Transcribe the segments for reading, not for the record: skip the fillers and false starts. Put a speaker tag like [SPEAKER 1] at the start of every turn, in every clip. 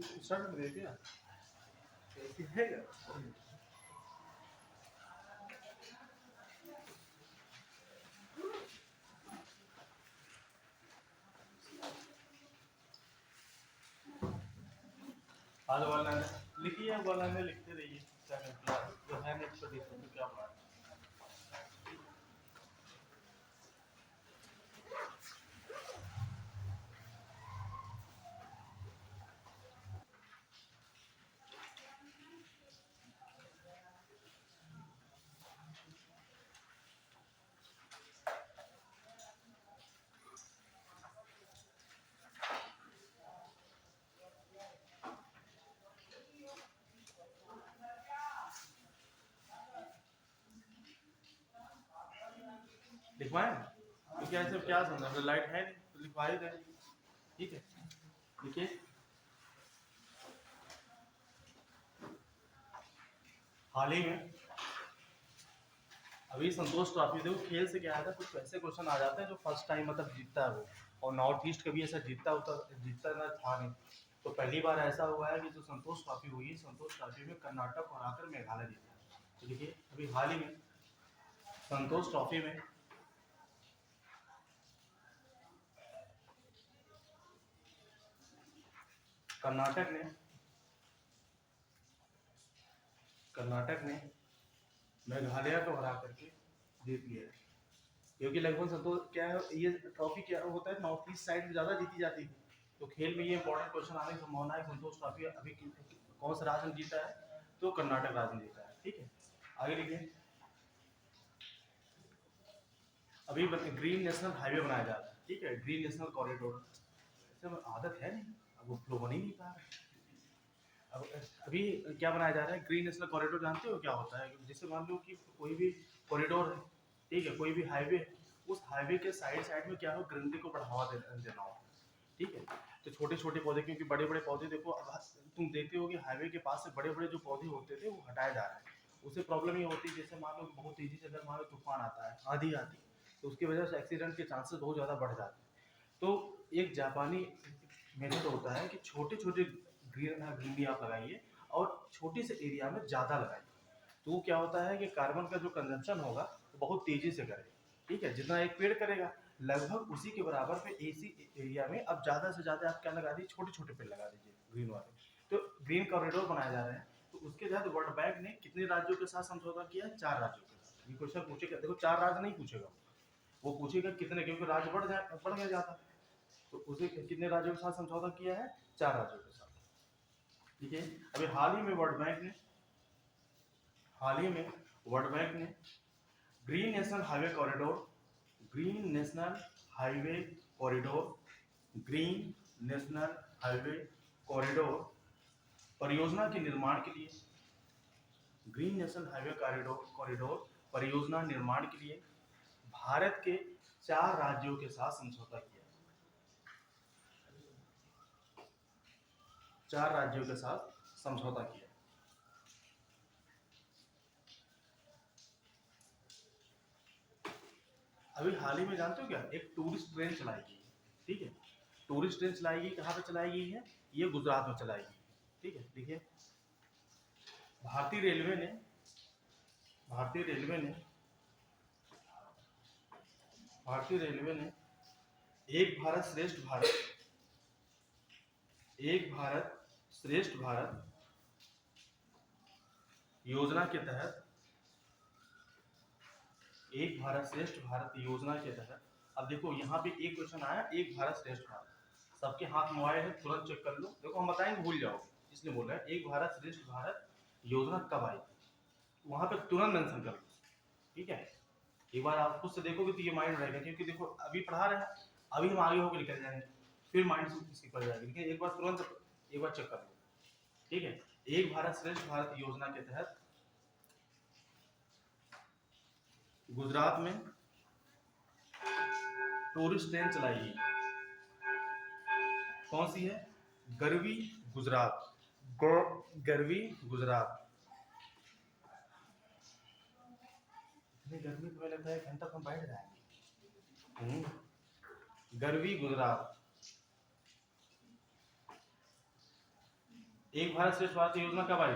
[SPEAKER 1] Start कर दिया क्या? ऐसी है क्या? आज वाला लिखिए, वाला में लिखते रहिए क्या करते हैं जो है नेट पर देखो तो क्या बात है। लिखवाएं क्योंकि ऐसे क्या समझा, लाइट है नहीं तो लिखवा ही दें। ठीक है, लिखिए। हाल ही में अभी संतोष ट्रॉफी, देखो खेल से क्या है, कुछ ऐसे क्वेश्चन आ जाते हैं जो फर्स्ट टाइम मतलब जीतता है वो, और नॉर्थ ईस्ट कभी ऐसा जीतता ना था नहीं। तो पहली बार ऐसा हुआ है कि जो संतोष ट्रॉफी हुई है, संतोष ट्रॉफी में कर्नाटक और आकर मेघालय जीता है। तो देखिए अभी हाल ही में संतोष ट्रॉफी में कर्नाटक ने कर्नाटक ने मेघालय को हरा करके जीत लिया है। क्योंकि लगभग संतोष क्या है, ये ट्रॉफी क्या होता है, नॉर्थ ईस्ट साइड में ज़्यादा जीती जाती है। तो खेल में ये इंपॉर्टेंट क्वेश्चन आने की संभावना है। संतोष ट्रॉफी अभी कौन सा राज्य ने जीता है, तो कर्नाटक राज्य ने जीता है। ठीक है, आगे लिखिए। अभी ग्रीन नेशनल हाईवे बनाया जा रहा है। ठीक है, ग्रीन नेशनल कॉरिडोर, ऐसे आदत है नहीं, अब वो फ्लो बन ही नहीं पा रहा है। अब अभी क्या बनाया जा रहा है, ग्रीन नेशनल कॉरिडोर। जानते हो क्या होता है? जैसे मान लो कि कोई भी कॉरिडोर है, ठीक है, कोई भी हाईवे है, उस हाईवे के साइड साइड में क्या हो, ग्रीनरी को बढ़ावा देना हो। ठीक है, तो छोटे छोटे पौधे, क्योंकि बड़े बड़े पौधे देखो, अब तुम देखते हो कि हाईवे के पास से बड़े बड़े जो पौधे होते थे वो हटाए जा रहे हैं। उससे प्रॉब्लम ये होती है, जैसे मान लो बहुत तेजी से अगर मान लो तूफान आता है, आंधी आती है, तो उसकी वजह से एक्सीडेंट के चांसेस बहुत ज़्यादा बढ़ जाते हैं। तो एक जापानी मेथड होता है कि छोटे छोटे ग्रीनरी आप लगाइए और छोटे से एरिया में ज़्यादा लगाइए। तो वो क्या होता है कि कार्बन का जो कंजम्पशन होगा वो बहुत तेज़ी से करेगा। ठीक है, जितना एक पेड़ करेगा लगभग उसी के बराबर पे एसी एरिया में अब ज़्यादा से ज़्यादा आप क्या लगा दीजिए, छोटे छोटे पेड़ लगा दीजिए ग्रीन वाले। तो ग्रीन कॉरिडोर बनाए जा रहे हैं। तो उसके तहत वर्ल्ड बैंक ने कितने राज्यों के साथ समझौता किया है? 4 राज्यों के साथ। ये क्वेश्चन पूछेगा, देखो 4 राज्य नहीं पूछेगा, वो पूछेगा कितने, क्योंकि राज्य बढ़ गया जाता है। तो उसे कितने राज्यों के साथ समझौता किया है? 4 राज्यों के साथ। ठीक है, अभी हाल ही में वर्ल्ड बैंक ने green national highway corridor green national highway corridor green national highway corridor परियोजना के निर्माण के लिए, ग्रीन नेशनल हाईवे कॉरिडोर परियोजना निर्माण के लिए भारत के 4 राज्यों के साथ समझौता किया। 4 राज्यों के साथ समझौता किया। अभी हाल ही में जानते हो क्या, एक टूरिस्ट ट्रेन चलाई गई है। ठीक है, टूरिस्ट ट्रेन चलाई गई, कहाँ पे चलाई गई है? ये गुजरात में चलाई गई। ठीक है, देखिए। भारतीय रेलवे ने भारतीय रेलवे ने भारतीय रेलवे ने एक भारत श्रेष्ठ भारत एक भारत श्रेष्ठ भारत योजना के तहत एक भारत श्रेष्ठ भारत योजना के तहत, अब देखो यहाँ पे एक क्वेश्चन आया, एक भारत श्रेष्ठ भारत, सबके हाथ मोबाइल है, तुरंत चेक कर लो। देखो हम बताएंगे भूल जाओगे, इसलिए बोल रहे हैं एक भारत श्रेष्ठ भारत योजना कब आई थी, वहां पे तुरंत मेंशन कर लो। ठीक है, एक बार आप खुद से देखोगे तो ये माइंड रहेगा, क्योंकि देखो अभी पढ़ा रहे हैं, अभी हम आगे होकर निकल जाएंगे, फिर माइंड से इसकी पड़ जाएगी। लेकिन एक बार तुरंत एक बार चेक कर लो। ठीक है, एक भारत श्रेष्ठ भारत योजना के तहत गुजरात में टूरिस्ट ट्रेन चलाई गई। कौन सी है? गरवी गुजरात। गरवी गुजरात। इतनी गर्मी तुम्हें लगता है 1 घंटा तो हम बैठ जाएंगे। गरवी गुजरात। एक भारत श्रेष्ठ भारत योजना कब आई?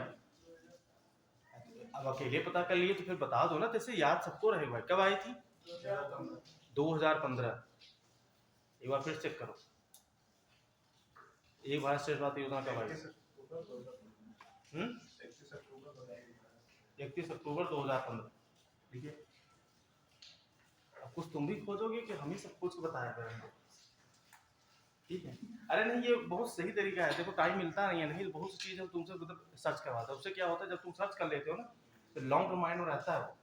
[SPEAKER 1] अब अकेले पता कर लिए तो फिर बता दो ना, जैसे याद सबको रहे भाई। कब आई थी? 2015। एक बार फिर चेक करो, एक भारत श्रेष्ठ भारत योजना कब आई? 31 अक्टूबर 2015। ठीक है, अब कुछ तुम भी खोजोगे कि हम ही सब कुछ बताया करेंगे? ठीक है, अरे नहीं ये बहुत सही तरीका है। देखो टाइम मिलता नहीं है, नहीं बहुत सी चीज़ तुमसे मतलब सर्च करवाता है। उससे क्या होता है जब तुम सर्च कर लेते हो ना तो लॉन्ग टर्म माइंड में रहता है वो।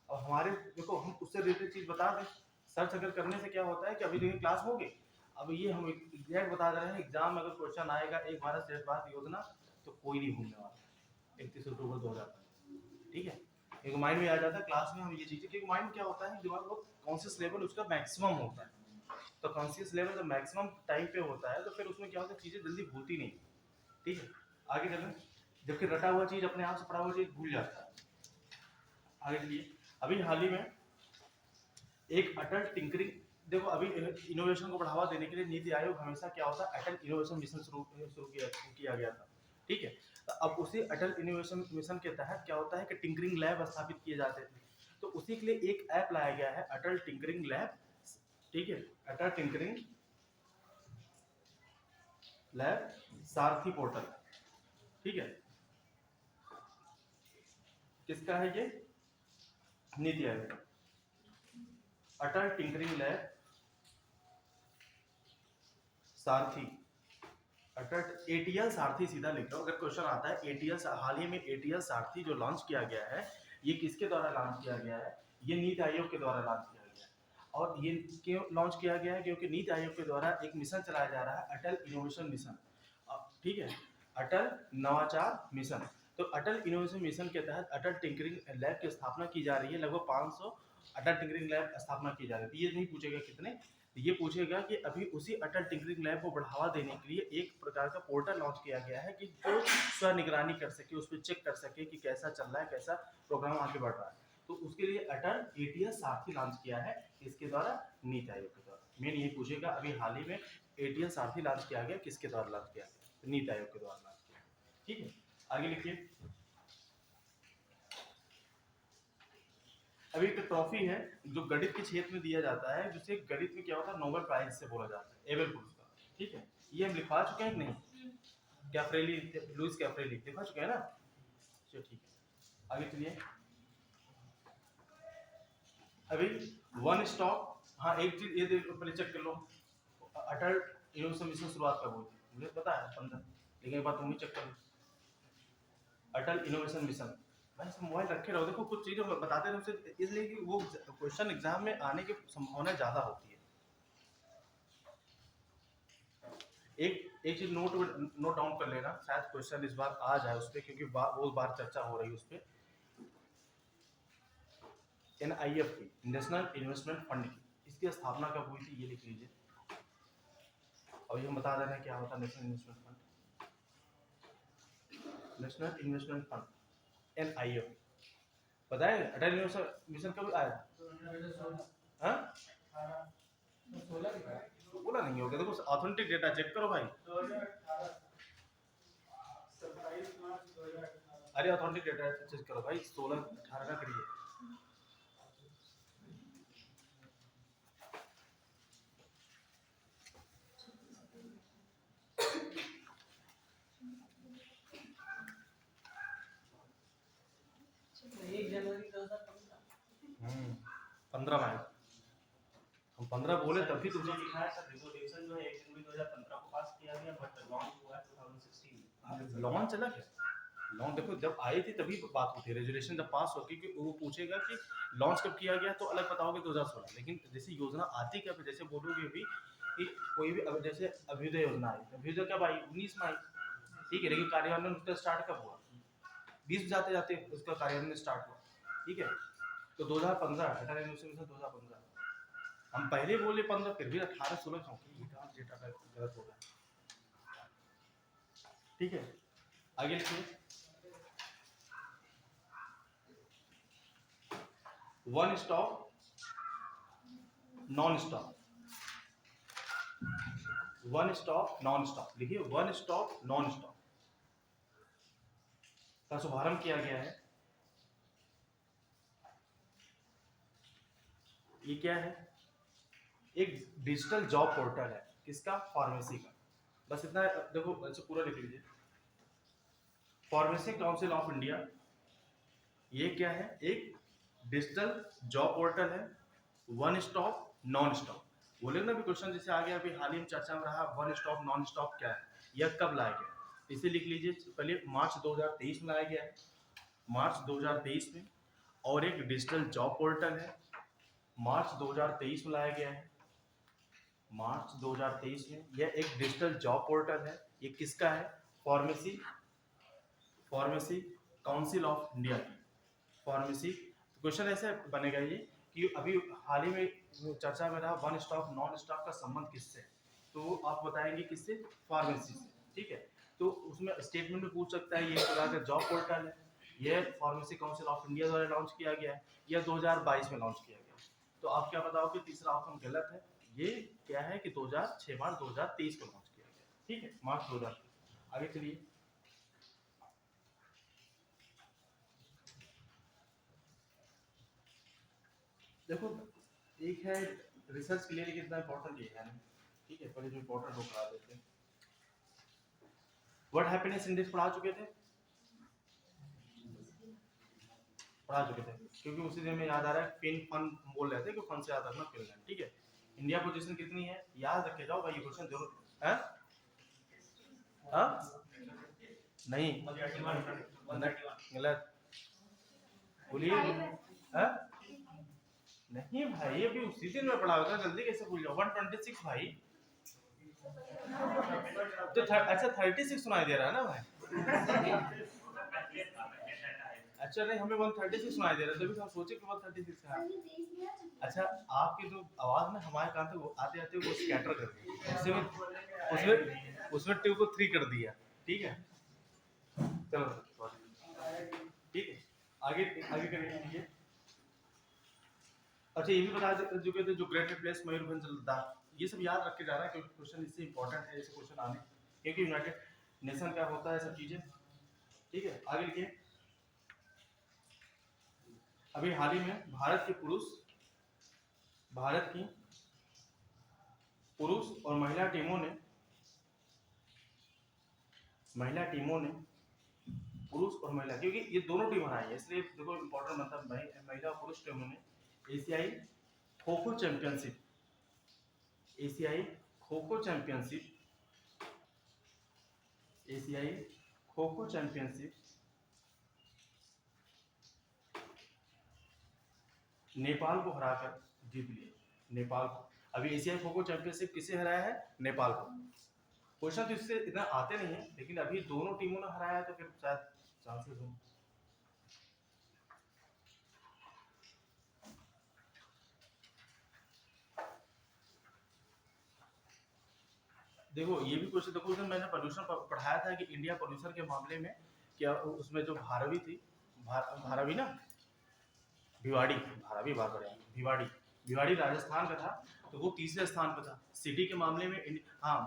[SPEAKER 1] और हमारे देखो हम उससे रिलेटेड चीज़ बता दें, सर्च अगर करने से क्या होता है कि अभी देखिए क्लास हो गई, अब ये हम एग्जैक्ट बता रहे हैं एग्जाम में अगर क्वेश्चन आएगा एक भारत श्रेष्ठ भारत योजना तो कोई नहीं भूलने वाला। 31 अक्टूबर 2015। ठीक है, एक माइंड में आ जाता है क्लास में हम ये चीज़ें, क्योंकि माइंड क्या होता है दिमाग बहुत कॉन्शियस लेवल उसका मैक्सिमम होता है। तो कॉन्शियस लेवल जब मैक्सिमम टाइम पे होता है तो फिर उसमें क्या होता है चीज़ें जल्दी भूलती नहीं। ठीक है, आगे चलें। जबकि रटा हुआ चीज़ अपने आप से पढ़ा हुआ चीज़ भूल जाता है। आगे चलिए, अभी हाल ही में एक अटल टिंकरिंग, देखो अभी इनोवेशन को बढ़ावा देने के लिए नीति आयोग हमेशा क्या होता है अटल इनोवेशन मिशन शुरू किया गया था। ठीक है, तो अब उसी अटल इनोवेशन मिशन के तहत क्या होता है कि टिंकरिंग लैब स्थापित किए जाते थे। तो उसी के लिए एक ऐप लाया गया है अटल टिंकरिंग लैब। ठीक है, अटल टिंकरिंग लैब सारथी पोर्टल। ठीक है, किसका है ये? नीति आयोग। अटल टिंकरिंग लैब सारथी, अटल एटीएल सारथी सीधा लिख लो अगर क्वेश्चन आता है। एटीएल हाल ही में एटीएल सारथी जो लॉन्च किया गया है, ये किसके द्वारा लॉन्च किया गया है? ये नीति आयोग के द्वारा लॉन्च किया गया है। और ये क्यों लॉन्च किया गया है? क्योंकि नीति आयोग के द्वारा एक मिशन चलाया जा रहा है अटल इनोवेशन मिशन। ठीक है, अटल नवाचार मिशन। तो अटल इनोवेशन मिशन के तहत अटल टिंकरिंग लैब की स्थापना की जा रही है। लगभग 500 अटल टिंकरिंग लैब स्थापना की जा रही है। ये नहीं पूछेगा कितने, ये पूछेगा कि अभी उसी अटल टिंकरिंग लैब को बढ़ावा देने के लिए एक प्रकार का पोर्टल लॉन्च किया गया है कि जो स्व निगरानी कर सके, उस पर चेक कर सके कि कैसा चल रहा है, कैसा प्रोग्राम आगे बढ़ रहा है। तो उसके लिए अटल एटीएस सारथी लॉन्च किया है, इसके द्वारा नीति आयोग के द्वारा। मेन ये पूछेगा अभी हाल ही में एटीएस सारथी लॉन्च किया गया, किसके द्वारा लॉन्च किया गया? तो नीति आयोग के द्वारा लॉन्च किया। ठीक है, आगे लिखिए। अभी एक ट्रॉफी है जो गणित के क्षेत्र में दिया जाता है, जिसे गणित में क्या होता है नोबेल प्राइज से बोला जाता है, एबेल पुरस्कार। ठीक है, ये हम लिखवा चुके हैं कि नहीं? कैफ्रेली, लुइस कैफ्रेली लिखवा चुके हैं ना? चलो ठीक है, आगे चलिए। अभी वन स्टॉप, हाँ एक चीज ये पहले चेक कर लो, अटल इनोवेशन मिशन शुरुआत कब हुई थी? मुझे पता है 15, लेकिन एक बार तुम ही चेक कर लो। अटल इनोवेशन मिशन, भाई सब मोबाइल रखे रहो। देखो कुछ चीज़ें बताते रहो उसे, इसलिए कि वो क्वेश्चन एग्जाम में आने की संभावना ज़्यादा होती है। एक चीज नोट डाउन कर लेना, शायद क्वेश्चन इस बार आ जाए उस पर, क्योंकि वो बार चर्चा हो रही है उस पर। NIF की, नेशनल इन्वेस्टमेंट फंड की, इसकी स्थापना कब हुई थी ये लिख लीजिए। और ये हम बता दे रहे हैं क्या होता है national investment fund. National investment fund NIF बताए। अटल इनोवेशन मिशन कब आया? हाँ, बोला नहीं होगा। देखो ऑथेंटिक डेटा चेक करो भाई। अरे ऑथेंटिक डेटा चेक करो भाई, 16-18 का करिए। हम्म, 15 में हम 15 बोले तभी तुमसे
[SPEAKER 2] लिखा है सर, रिजोल्यूशन जो है 1 जनवरी 2015 को पास किया गया, बट लॉन्च हुआ है 2016 में।
[SPEAKER 1] लॉन्च अलग है। लॉन्च देखो जब आई थी तभी बात होती है, रेजुलेशन जब पास होगी कि वो पूछेगा कि लॉन्च कब किया गया तो अलग बताओगे 2016। लेकिन जैसे योजना आती कब है, जैसे बोलोगे भी कि कोई भी, अब जैसे अभ्युदय योजना आई, अभ्युदय कब आई? 19 में आई। ठीक है, लेकिन कार्यान्वयन उसका स्टार्ट कब हुआ? 20 जाते जाते उसका कार्यान्वयन स्टार्ट हुआ। ठीक है, तो 2015 अटल इनोवेशन मिशन 2015। हम पहले बोले 15, फिर भी 18-16 क्योंकि ये कहाँ डेटा का गलत हो रहा है। ठीक है, आगे लिखिए। One stop non stop, one stop non stop लिखिए, वन स्टॉप नॉन स्टॉप। का शुभारंभ किया गया है। ये क्या है? एक डिजिटल जॉब पोर्टल है। किसका? फार्मेसी का। बस इतना देखो, अच्छा पूरा लिख लीजिए। फार्मेसी काउंसिल ऑफ इंडिया, ये क्या है? एक डिजिटल जॉब पोर्टल है। One stop, non stop. बोले ना भी क्वेश्चन जैसे आ गया अभी हाल ही में चर्चा में रहा, वन स्टॉप नॉन स्टॉप क्या है, यह कब लाया गया? इसे लिख लीजिए, पहले मार्च 2023 में लाया गया है, मार्च 2023 में। और एक डिजिटल जॉब पोर्टल है, मार्च 2023 में लाया गया है, मार्च 2023 में। यह एक डिजिटल जॉब पोर्टल है। ये किसका है? फार्मेसी काउंसिल ऑफ इंडिया की। फार्मेसी। क्वेश्चन ऐसे बनेगा ये कि अभी हाल ही में चर्चा में रहा वन स्टॉप नॉन स्टॉप का संबंध किससे? तो आप बताएंगे किससे? फार्मेसी से। ठीक है, तो उसमें स्टेटमेंट में पूछ सकता है। ये एक प्रकार का जॉब पोर्टल है, यह फार्मेसी काउंसिल ऑफ इंडिया द्वारा लॉन्च किया गया है, यह 2022 में लॉन्च किया गया। तो आप क्या बताओगे? तीसरा ऑप्शन गलत है। ये क्या है कि 2006 मार्च 2023 को लॉन्च किया गया। ठीक है, मार्च 2000। आगे चलिए। देखो, एक है रिसर्च के लिए, लेकिन इतना इंपॉर्टेंट ये है नहीं। ठीक है, पहले जो इंपॉर्टेंट वो करा देते हैं। वर्ल्ड हैप्पीनेस इंडेक्स पढ़ा चुके थे, क्योंकि उसी दिन में याद आ रहा है फिन फन बोल रहे थे कि फन से याद रखना फिनलैंड। ठीक है, इंडिया पोजीशन कितनी है याद रखे जाओ भाई, ये क्वेश्चन जरूर है। हाँ नहीं, गलत बोलिए। हाँ नहीं भाई, ये भी उसी दिन में पढ़ा होगा, जल्दी कैसे भूल जाओ? 126 भाई। तो अच्छा 36 सुनाई दे रहा है ना भाई? अच्छा नहीं, हमें 136 सुनाई दे रहा है, तभी तो हम सोचे कि 136 है। अच्छा, आपकी जो आवाज ना हमारे कान तक आते आते वो स्कैटर कर दी, उसमें 2 को 3 कर दिया। ठीक है, चलो ठीक है, आगे आगे कर लीजिए। अच्छा, ये भी बता चुके थे जो ग्रेटर प्लेस मयूरभंज लद्दाख, ये सब याद रख के जा रहा है क्योंकि क्वेश्चन इससे इंपॉर्टेंट है, ऐसे क्वेश्चन आने, क्योंकि यूनाइटेड नेशन का होता है सब चीजें। ठीक है, आगे लिखिए। अभी हाल ही में भारत की पुरुष और महिला टीमों ने पुरुष और महिला, क्योंकि ये दोनों टीम हराई है, इसलिए देखो इंपॉर्टेंट मतलब महिला और पुरुष टीमों ने एशियाई खो खो चैंपियनशिप नेपाल को हराकर जीत लिया। नेपाल को, अभी एशियाई खो खो चैंपियनशिप किसे हराया है? नेपाल को। क्वेश्चन तो इससे इतना आते नहीं है, लेकिन अभी दोनों टीमों ने हराया है तो फिर शायद चांसेस हो। देखो ये भी क्वेश्चन, देखो उसमें मैंने पोल्यूशन पढ़ाया था कि इंडिया पोल्यूशन के मामले में क्या, उसमें जो भारवी थी, भारवी ना, भिवाड़ी राजस्थान का था, तो वो तीसरे स्थान पर था। सिटी के मामले में हाँ,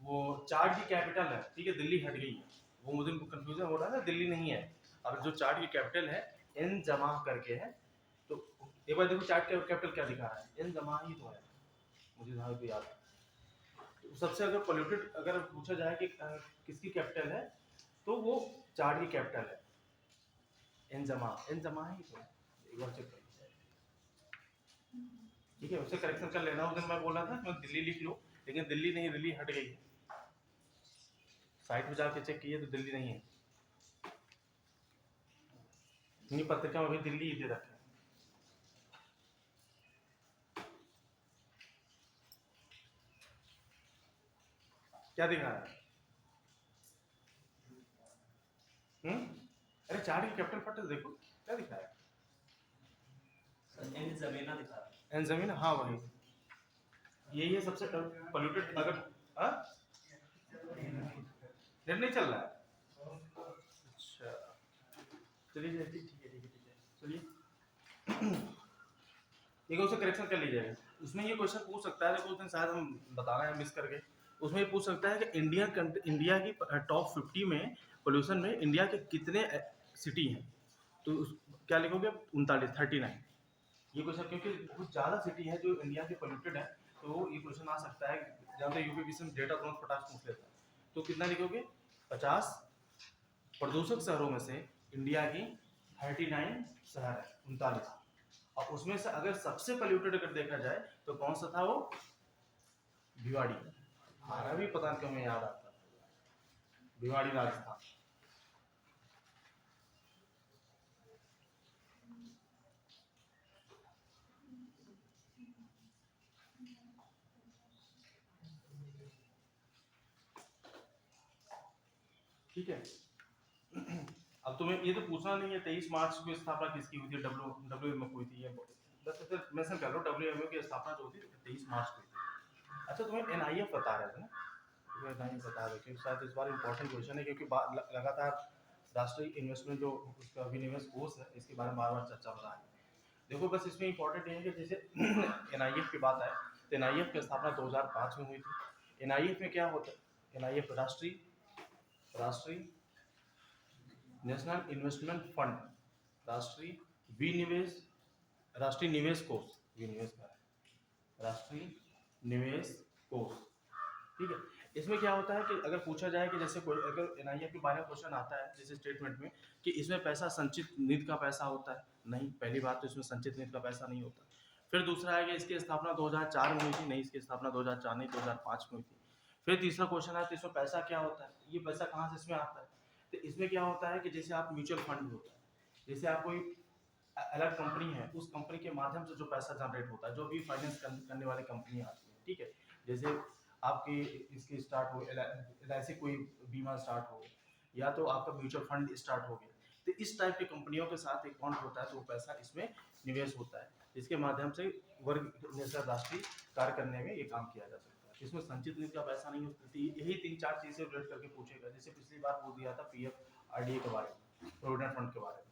[SPEAKER 1] वो चार्ट की कैपिटल है, ठीक है, दिल्ली हट गई है, वो मुझे कंफ्यूजन हो रहा है ना, दिल्ली नहीं है। अब जो चार्ट की कैपिटल है एन जमा करके है, तो एक बार देखो चार्ट का कैपिटल क्या दिखा रहा है, एन जमा ही तो है, मुझे जहाँ भी याद है। तो सबसे अगर पोल्यूटेड अगर पूछा जाए कि किसकी कैपिटल है, तो वो चार्ट की कैपिटल है, एन जमा ही तो है, एक बार चेक कर। ठीक है, उससे करेक्शन कर लेना। उस दिन मैं बोला था कि दिल्ली लिख लो, लेकिन दिल्ली नहीं, दिल्ली हट गई है, साइट पे जाके चेक किए तो दिल्ली नहीं है, इन्हीं पत्रिका में भी दिल्ली ही दे रखे हैं। क्या दिखा रहा है? अरे चार्ट की कैपिटल फट देखो क्या दिखा है,
[SPEAKER 2] एन जमीना दिखा रहा है।
[SPEAKER 1] एन जमीन, हाँ वही, यही है सबसे पोल्यूटेड। अगर नेट नहीं चल रहा है, अच्छा चलिए ठीक है चलिए एक उसे करेक्शन कर लीजिएगा। उसमें ये क्वेश्चन पूछ सकता है, देखो उस दिन शायद हम बताना है मिस करके, उसमें ये पूछ सकता है कि इंडिया की टॉप 50 में पोल्यूशन में इंडिया के कितने सिटी हैं, तो क्या लिखोगे 39। ये क्वेश्चन क्योंकि बहुत ज़्यादा सिटी है जो इंडिया के पोल्यूटेड है, तो ये क्वेश्चन आ सकता है। जहाँ तक यूपीपीसी में डेटा तुरंत फटाक पूछ लेता है, तो कितना लिखोगे 50 प्रदूषक शहरों में से इंडिया की 39 शहर है, 39। और उसमें से अगर सबसे पोल्यूटेड अगर देखा जाए तो कौन सा था वो, भिवाड़ी। हमारा भी पता नहीं क्यों हमें याद आता, भिवाड़ी राजस्थान। ठीक है। अब तुम्हें ये तो पूछना नहीं है 23 मार्च को स्थापना किसकी हुई थी, डब्ल्यूएमओ की हुई थी, ये बस ऐसे मेंशन कर लो, डब्ल्यूएमओ की स्थापना जो हुई थी 23 मार्च को हुई थी। अच्छा तुम्हें एनआईएफ बता रहे थे ना, तुम्हें एनआईएफ बता रहे क्योंकि शायद इस बार इंपॉर्टेंट क्वेश्चन है, क्योंकि लगातार राष्ट्रीय इन्वेस्टमेंट जो उसका विनिवेश कोष है इसके बारे में बार बार चर्चा हो रहा है। देखो बस इसमें इंपॉर्टेंट ये है कि जैसे एनआईएफ की बात आए तो एनआईएफ की स्थापना 2005 में हुई थी। एनआईएफ में क्या होता है, एनआईएफ राष्ट्रीय नेशनल इन्वेस्टमेंट फंड, राष्ट्रीय निवेश कोष, विनिवेश का है, राष्ट्रीय निवेश कोष। ठीक है। इसमें क्या होता है कि अगर पूछा जाए कि जैसे कोई अगर एनआईएफ के बारे में क्वेश्चन आता है जैसे स्टेटमेंट में कि इसमें पैसा संचित निधि का पैसा होता है, नहीं, पहली बात तो इसमें संचित निधि का पैसा नहीं होता। फिर दूसरा है कि इसकी स्थापना 2004 में हुई थी, नहीं, इसकी स्थापना 2004 नहीं 2005 में हुई थी। फिर तीसरा क्वेश्चन है तो इसमें पैसा क्या होता है, ये पैसा कहाँ से इसमें आता है, तो इसमें क्या होता है कि जैसे आप म्यूचुअल फंड होता है, जैसे आप कोई अलग कंपनी है, उस कंपनी के माध्यम से जो पैसा जनरेट होता है, जो भी फाइनेंस करने वाली कंपनी आती है, ठीक है, जैसे आपकी इसकी स्टार्ट हो एलआईसी कोई बीमा स्टार्ट हो, या तो आपका म्यूचुअल फंड स्टार्ट हो गया, तो इस टाइप की कंपनियों के साथ एक बॉन्ड होता है, तो वो पैसा इसमें निवेश होता है, जिसके माध्यम से वर्ग जैसा राष्ट्रीय कार्य करने में ये काम किया जा सकता है। इसमें संचित निधि का पैसा नहीं होता। यही 3-4 चीजें रिलेट करके पूछेगा, जैसे पिछली बार पूछ दिया था पीएफ आरडीए के बारे में, प्रोविडेंट फंड के बारे में,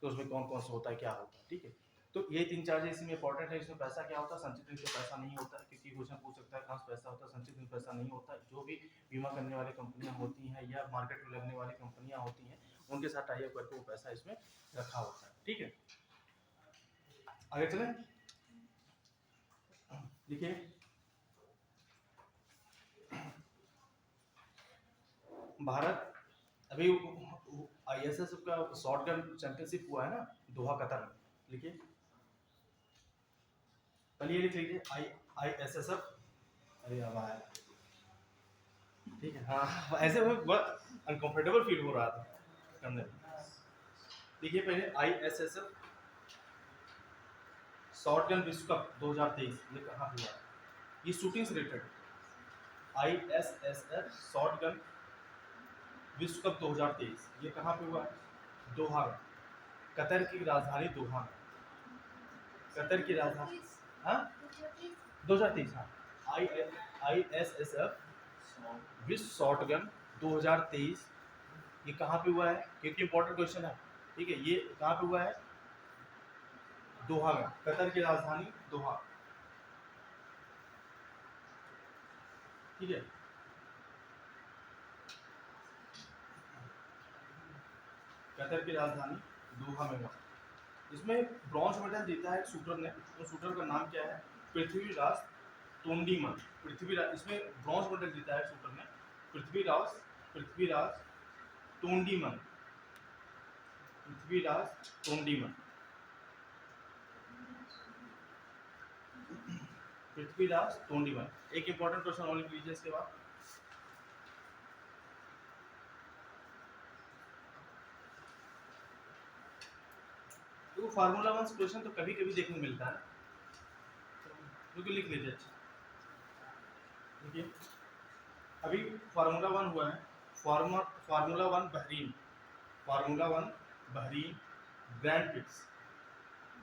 [SPEAKER 1] तो उसमें कौन कौन सा होता है, क्या होता है, ठीक है। तो ये 3-4 चीज इसमें इंपॉर्टेंट है। इसमें पैसा क्या होता है, संचित निधि से पैसा नहीं होता है, क्योंकि क्वेश्चन पूछ सकता है कहाँ से पैसा होता है, संचित निधि पैसा नहीं होता है। जो भी बीमा करने वाली कंपनियां होती हैं या मार्केट में लगने वाली कंपनियां होती हैं, उनके साथ टाई अप करके वो पैसा इसमें रखा होता है, ठीक है। आगे चले, देखिए भारत अभी आईएसएस का शॉटगन चैंपियनशिप हुआ है ना, दोहा कतर में, लिखिए पहले ये लिख लीजिए आईएसएसएफ, अरे अब आया, ठीक है, हाँ ऐसे में बहुत अनकंफर्टेबल फील हो रहा था करने में। देखिए पहले आईएसएसएफ शॉटगन विश्व कप 2023 ये कहाँ हुआ है, ये शूटिंग से रिलेटेड। आईएसएसएफ शॉटगन विश्व कप 2023 ये कहाँ पे हुआ है, दोहा में, कतर की राजधानी दोहा में, कतर की राजधानी, हाँ 2023, हाँ आईएसएसएफ विश्व शॉटगन 2023 ये कहाँ पे हुआ है, क्योंकि इंपॉर्टेंट क्वेश्चन है, ठीक है। ये कहाँ पे हुआ है, दोहा में, कतर की राजधानी दोहा, ठीक है। कतर की राजधानी दोहा में हुआ। इसमें ब्रॉन्ज मेडल जीता है एक शूटर ने, उस शूटर का नाम क्या है, पृथ्वीराज तोंडीमल। पृथ्वीराज, इसमें ब्रॉन्ज मेडल जीता है शूटर ने, पृथ्वीराज तोंडीमल, पृथ्वीराज तोंडीमल, पृथ्वीराज तोंडीमल। एक इंपॉर्टेंट क्वेश्चन और लिख लीजिए इसके बाद, तो फार्मूला 1 क्वेश्चन तो कभी कभी देखने मिलता है, क्योंकि लिख लीजिए अच्छा। देखिए अभी फार्मूला 1 हुआ है, formula 1 Bahrain, formula 1 Bahrain grand prix,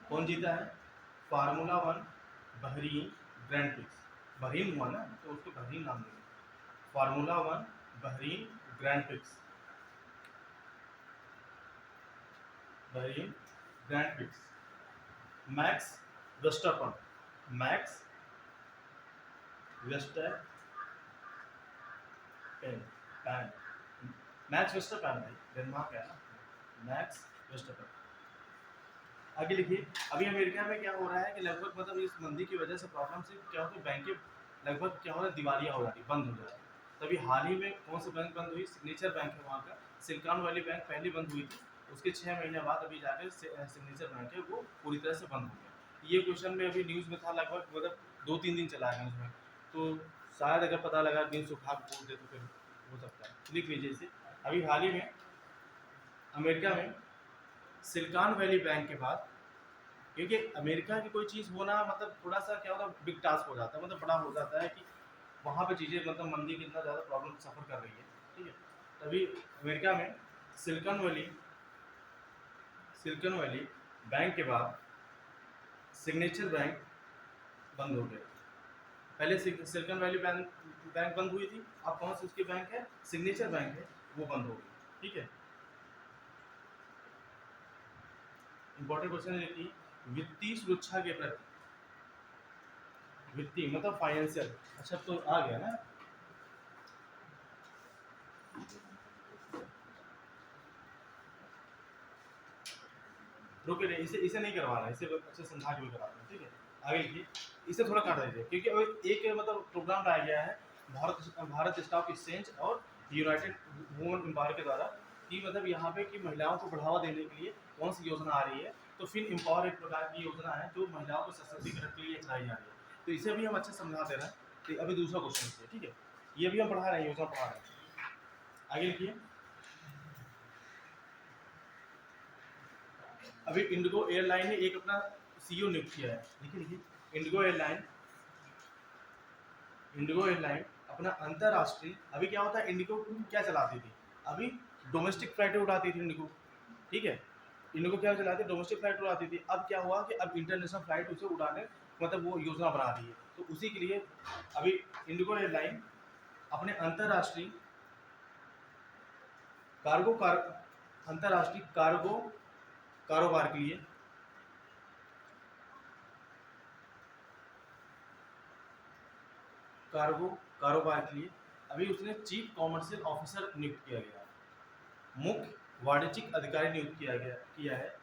[SPEAKER 1] कौन जीता है, formula 1 Bahrain grand prix, Bahrain हुआ ना तो उसको बहरीन नाम देंगे, formula 1 Bahrain grand prix, Bahrain grand prix, max Verstappen, max Verstappen, max Verstappen भाई डेनमार्क है ना, मैक्स वेस्टरगार्ड। आगे लिखिए, अभी अमेरिका में क्या हो रहा है कि लगभग मतलब इस मंदी की वजह से प्रॉब्लम से क्या होती है, बैंकें लगभग क्या हो रहा है, दिवालिया हो जाती, बंद हो जा रही। तभी हाल ही में कौन सी बैंक बंद हुई, सिग्नेचर बैंक है वहाँ का, सिलिकॉन वैली बैंक पहले बंद हुई थी, उसके 6 महीने बाद अभी जाकर सिग्नेचर बैंक है वो पूरी तरह से बंद हो गया। ये क्वेश्चन में अभी न्यूज़ में था, लगभग मतलब 2-3 दिन चला है न्यूज़ में, तो शायद अगर पता लगा न्यूज़ उठा के बोल दे तो फिर हो सकता है, लिख लीजिए इसे। अभी हाल ही में अमेरिका में सिलिकॉन वैली बैंक के बाद, क्योंकि अमेरिका की कोई चीज़ होना मतलब थोड़ा सा क्या होता है, बिग टास्क हो जाता है, मतलब बड़ा हो जाता है कि वहाँ पे चीज़ें मतलब मंदी कितना ज़्यादा प्रॉब्लम सफ़र कर रही है, ठीक है। तभी अमेरिका में silicon valley silicon valley bank के बाद सिग्नेचर बैंक बंद हो गया। पहले सिलिकॉन वैली बैंक बंद हुई थी, अब कौन सी उसकी बैंक है, सिग्नेचर बैंक है, वो बंद हो गई, ठीक है। इंपॉर्टेंट क्वेश्चन है कि वित्तीय सुरक्षा के प्रति, वित्तीय मतलब फाइनेंशियल, अच्छा तो आ गया ना। रुके नहीं, इसे इसे नहीं करवा रहा है, इसे अच्छे समझा के भी करा रहा हूं, ठीक है। आगे लिखिए, इसे थोड़ा काट दीजिए क्योंकि अब एक मतलब प्रोग्राम लाया गया है भारत स्टॉक एक्सचेंज और यूनाइटेड वुमेन एम्पावर के द्वारा, कि मतलब यहाँ पे कि महिलाओं को बढ़ावा देने के लिए कौन सी योजना आ रही है, तो फिन एम्पावर एक प्रकार की योजना है जो महिलाओं को सशक्तिकरण के लिए चलाई जा रही है, तो इसे भी हम अच्छे समझा दे रहे हैं। तो अभी दूसरा क्वेश्चन, ठीक है, ये भी हम पढ़ा रहे हैं, योजना पढ़ा रहे हैं। आगे लिखिए, अभी इंडिगो एयरलाइन ने एक अपना सीईओ नियुक्त किया है, लिखिए लिखिए, इंडिगो एयरलाइन अपना अंतरराष्ट्रीय, अभी क्या होता है, इंडिगो क्या चलाती थी, अभी डोमेस्टिक फ्लाइटें उड़ाती थी इंडिगो, ठीक है। इंडिगो क्या चलाती थी, डोमेस्टिक फ्लाइट उड़ाती थी, अब क्या हुआ कि अब इंटरनेशनल फ्लाइट उसे उड़ाने मतलब वो योजना बना रही है, तो उसी के लिए अभी इंडिगो एयरलाइन अपने कार्गो कार अंतरराष्ट्रीय कार्गो कारोबार के लिए कार्गो कारोबार के लिए अभी उसने चीफ कॉमर्शियल ऑफिसर नियुक्त किया गया है, मुख्य वाणिज्यिक अधिकारी नियुक्त किया है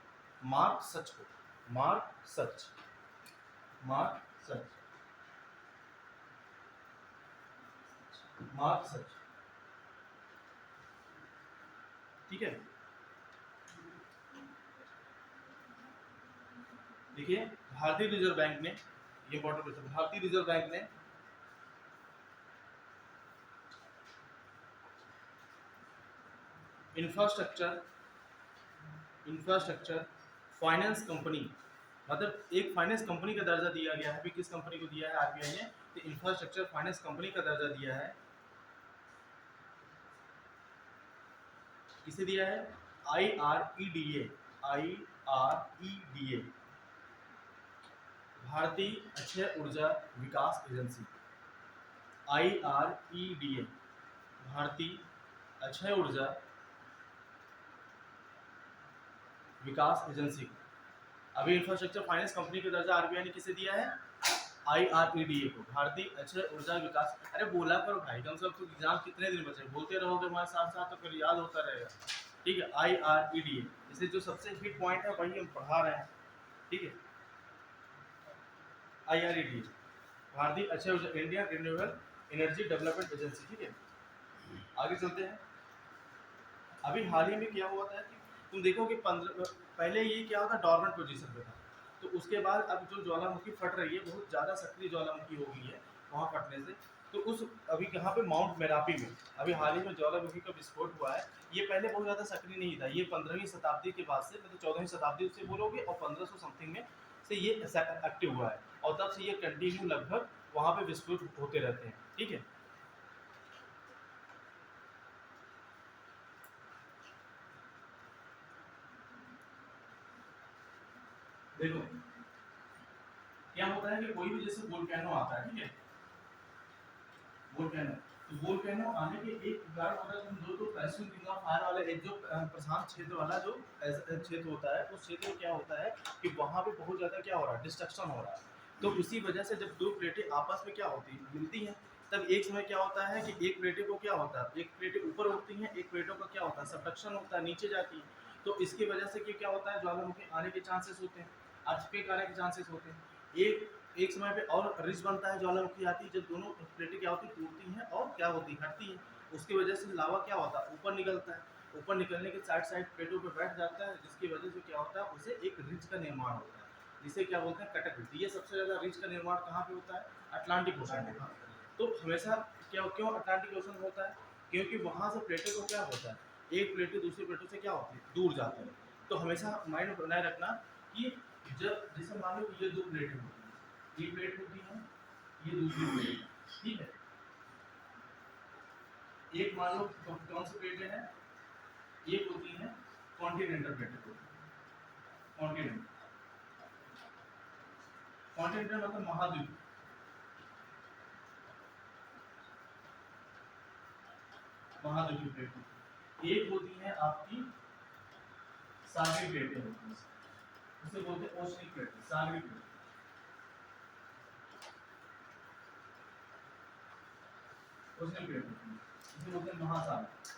[SPEAKER 1] मार्क सच को, मार्क सच मार्क सच मार्क सच, ठीक है। देखिए, भारतीय रिजर्व बैंक ने, ये इंपॉर्टेंट क्वेश्चन, भारतीय रिजर्व बैंक ने इंफ्रास्ट्रक्चर फाइनेंस कंपनी, मतलब एक फाइनेंस कंपनी का दर्जा दिया गया है, किस कंपनी को दिया है आरबीआई ने, तो इंफ्रास्ट्रक्चर फाइनेंस कंपनी का दर्जा दिया है, किसे दिया है, IREDA, IREDA, भारतीय अक्षय ऊर्जा विकास एजेंसी, IREDA, भारतीय अक्षय ऊर्जा विकास एजेंसी को अभी इंफ्रास्ट्रक्चर फाइनेंस कंपनी का दर्जा आरबीआई ने किसे दिया है, IREDA को, भारतीय अक्षय ऊर्जा विकास। अरे बोला करो भाई, कम से कम एग्जाम कितने दिन बचे, बोलते रहोगे हमारे साथ साथ तो फिर याद होता रहेगा, ठीक है। IREDA, इसे जो सबसे हिट पॉइंट है वही हम पढ़ा रहे हैं, ठीक है। IREDA भारतीय अक्षय ऊर्जा, Indian renewable energy development agency, ठीक है। आगे चलते हैं, अभी हाल ही में क्या हुआ था कि तुम देखो कि पहले ये क्या होता, डॉर्मेंट पोजीशन पे था, तो उसके बाद अब जो ज्वालामुखी फट रही है, बहुत ज़्यादा सक्रिय ज्वालामुखी हो गई है वहाँ फटने से, तो उस अभी यहाँ पे माउंट मेरापी में अभी हाल ही में ज्वालामुखी का विस्फोट हुआ है। ये पहले बहुत ज़्यादा सक्रिय नहीं था, ये 15वीं शताब्दी के बाद से, मतलब 14वीं शताब्दी से बोलोगे, और 1500 समथिंग में से ये एक्टिव हुआ है, और तब से ये कंटिन्यू लगभग वहाँ पे विस्फोट होते रहते हैं, ठीक है। देखो क्या होता है कि कोई भी जैसे वोल्केनो आता है, ठीक है, वोल्केनो, तो वोल्केनो आने के एक बार अगर हम दो पैसिव रिंग ऑफ फायर वाले एक जो प्रशांत क्षेत्र वाला जो क्षेत्र होता है, उस क्षेत्र में क्या होता है कि वहाँ पे बहुत ज़्यादा क्या हो रहा है, डिस्ट्रक्शन हो रहा है, तो उसी वजह से जब दो प्लेटें आपस में क्या होती है, मिलती हैं, तब एक समय क्या होता है कि एक प्लेटें को क्या होता है, एक प्लेटें ऊपर उठती हैं, एक प्लेटों का क्या होता है, सबडक्शन होता है, नीचे जाती है, तो इसकी वजह से कि क्या होता है, ज्वालामुखी आने के चांसेस होते हैं, अर्थक्वेक आने के चांसेस होते हैं। एक समय पे और रिच बनता है, ज्वालामुखी आती है जब दोनों प्लेटें क्या होती है, टूटती हैं और क्या होती है, हटती हैं। उसकी वजह से लावा क्या होता है, ऊपर निकलता है, ऊपर निकलने के साइड साइड प्लेटों पे बैठ जाता है, जिसकी वजह से क्या होता है, उसे एक रिज का निर्माण होता है, जिसे क्या बोलते हैं, कटक रिज। ये सबसे ज़्यादा रिज का निर्माण कहाँ पे होता है, अटलांटिक ओशन में। तो हमेशा क्या क्यों अटलांटिक ओशन होता है, क्योंकि वहाँ से प्लेटों को क्या होता है, एक प्लेटें दूसरी प्लेटों से क्या होती है, दूर जाती है। तो हमेशा माइंड बनाए रखना कि जब जैसे मान लो कि ये दो प्लेटें होती हैं, ये प्लेट होती है, ये दूसरी प्लेट है, ठीक है। एक मान लो कौन सी प्लेटें हैं, एक होती है कॉन्टिनेंटल प्लेटें होती है, कॉन्टिनेंट, कॉन्टिनेंटल मतलब महाद्वीप, महाद्वीपीय प्लेट होती है। एक होती है आपकी सागरी प्लेटें होती हैं, उसे बोलते हैं ओशनिक प्लेट, सागरी प्लेट, ओशनिक प्लेट होती है, इसे बोलते हैं महासागर।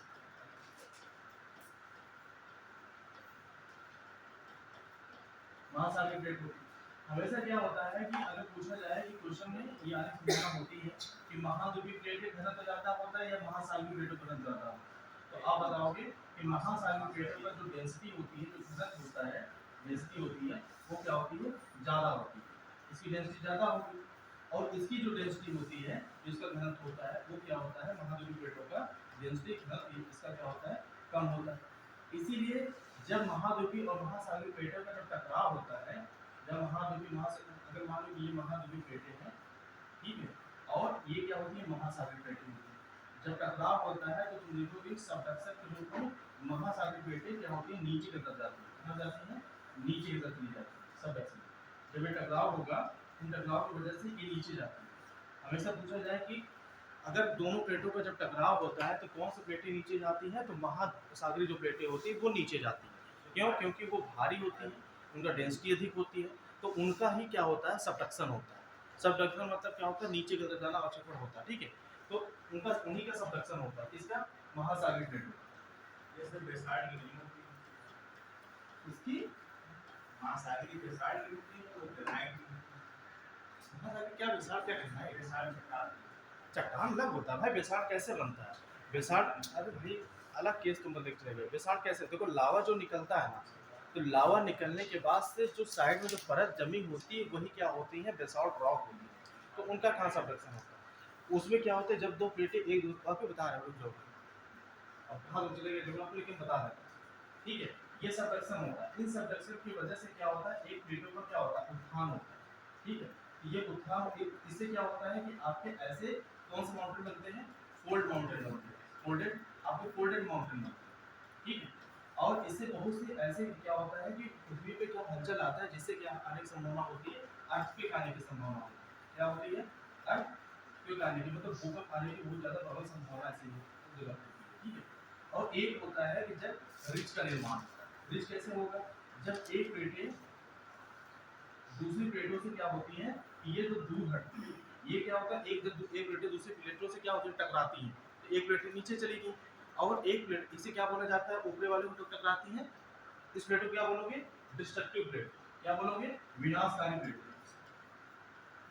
[SPEAKER 1] महासागरीय प्लेट होती है। हमेशा क्या होता है कि अगर पूछा जाए कि क्वेश्चन में ये आने की संभावना होती है कि महाद्वीपीय प्लेट का घनत्व ज्यादा होता है या महासागरीय प्लेटों का घनत्व ज्यादा होता है, तो आप बताओगे कि महासागरीय प्लेटों का जो डेंसिटी होती है, जो घनत्व होता है, डेंसिटी होती है, वो क्या होती है, ज्यादा होती है, इसकी डेंसिटी ज्यादा होगी। और इसकी जो डेंसिटी होती है, जिसका घनत्व होता है, वो क्या होता है, महाद्वीपीय प्लेटों का डेंसिटी घनत्व इसका क्या होता है, कम होता है। इसीलिए जब महाद्वीपीय और महासागरीय प्लेटों का जब टकराव होता है, जब महाद्वीपीय अगर मान लो ये महाद्वीपीय प्लेटें हैं, ठीक है, और ये क्या होती है, महासागरीय प्लेटें होती है, जब टकराव होता है तो तुम देखोगे सबडक्शन के रूप में महासागरीय प्लेटें क्या होती है, नीचे की तरफ जाती है, कहाँ जाती है, नीचे की तरफ चली जाती है सबडक्शन। जब ये टकराव होगा, इन टकराव की वजह से ये नीचे जाती है। हमेशा पूछा जाए कि अगर दोनों प्लेटों का जब टकराव होता है तो कौन सी प्लेटें नीचे जाती हैं, तो महासागरीय जो प्लेटें होती हैं वो नीचे जाती हैं। क्यों, क्योंकि वो भारी होती हैं, उनका डेंसिटी अधिक होती है, तो उनका ही क्या होता है, सबडक्शन होता है। सबडक्शन मतलब क्या होता है, नीचे की तरफ जाना अवक्षेपण होता है, ठीक है। तो उनका उन्हीं का सबडक्शन होता है, इसका महासागरीय प्लेट होता है।
[SPEAKER 2] जैसे बेसाल्ट की नहीं होती है,
[SPEAKER 1] इसकी
[SPEAKER 2] महासागरीय बेसाल्ट की होती है, वो ग्रेनाइट की होती
[SPEAKER 1] महासागरीय क्या बेसाल्ट, क्या कहना
[SPEAKER 2] है,
[SPEAKER 1] है,
[SPEAKER 2] बेसाल्ट चट्टान।
[SPEAKER 1] चट्टान अलग होता है भाई, बेसाल्ट कैसे बनता है, बेसाल्ट अरे भाई अलग केस तुम देख रहे हो। बेसाल्ट कैसे, देखो लावा जो निकलता है ना, तो लावा निकलने के बाद से जो साइड में जो परत जमी होती है वही क्या होती है, बेसाल्ट रॉक होती है। तो उनका कहाँ सबडक्शन होता है, उसमें क्या होता है, जब दो प्लेटें एक दूसरे आपको बता रहे हो, अब कहाँ तुम चले गए डेवलप, लेकिन बता रहे हैं, ठीक है। ये सबडक्शन होता है, इन सबडक्शन की वजह से क्या होता है, एक प्लेटों का क्या होता है, उत्थान होता है, ठीक है। ये उत्थान, इससे क्या होता है कि आपके ऐसे कौन से माउंटेन बनते हैं, फोल्ड माउंटेन बनते हैं, फोल्डेड, आपके फोल्डेड माउंटेन बनते हैं, ठीक है। और इससे बहुत से ऐसे क्या होता है कि पृथ्वी पे क्या हलचल आता है, जिससे क्या आने की संभावना होती है, अर्थक्वेक आने की संभावना होती है। क्या होती है, अर्थक्वेक आने की, मतलब भूकंप आने की बहुत ज़्यादा प्रबल संभावना ऐसी होती है, ठीक है। और एक होता है कि जब रिज का निर्माण, रिज कैसे होगा, जब एक प्लेटें दूसरी प्लेटों से क्या होती हैं, ये जो दूर हटती है, ये क्या होता है, एक प्लेटें दूसरी प्लेटों से क्या होती है, टकराती हैं, तो एक प्लेट नीचे चली गई, और एक प्लेट, इसे क्या बोला जाता है, ऊपरी वाले को जब टकराती है, इस प्लेट को क्या बोलोगे, डिस्ट्रक्टिव प्लेट, क्या बोलोगे, विनाशकारी प्लेट,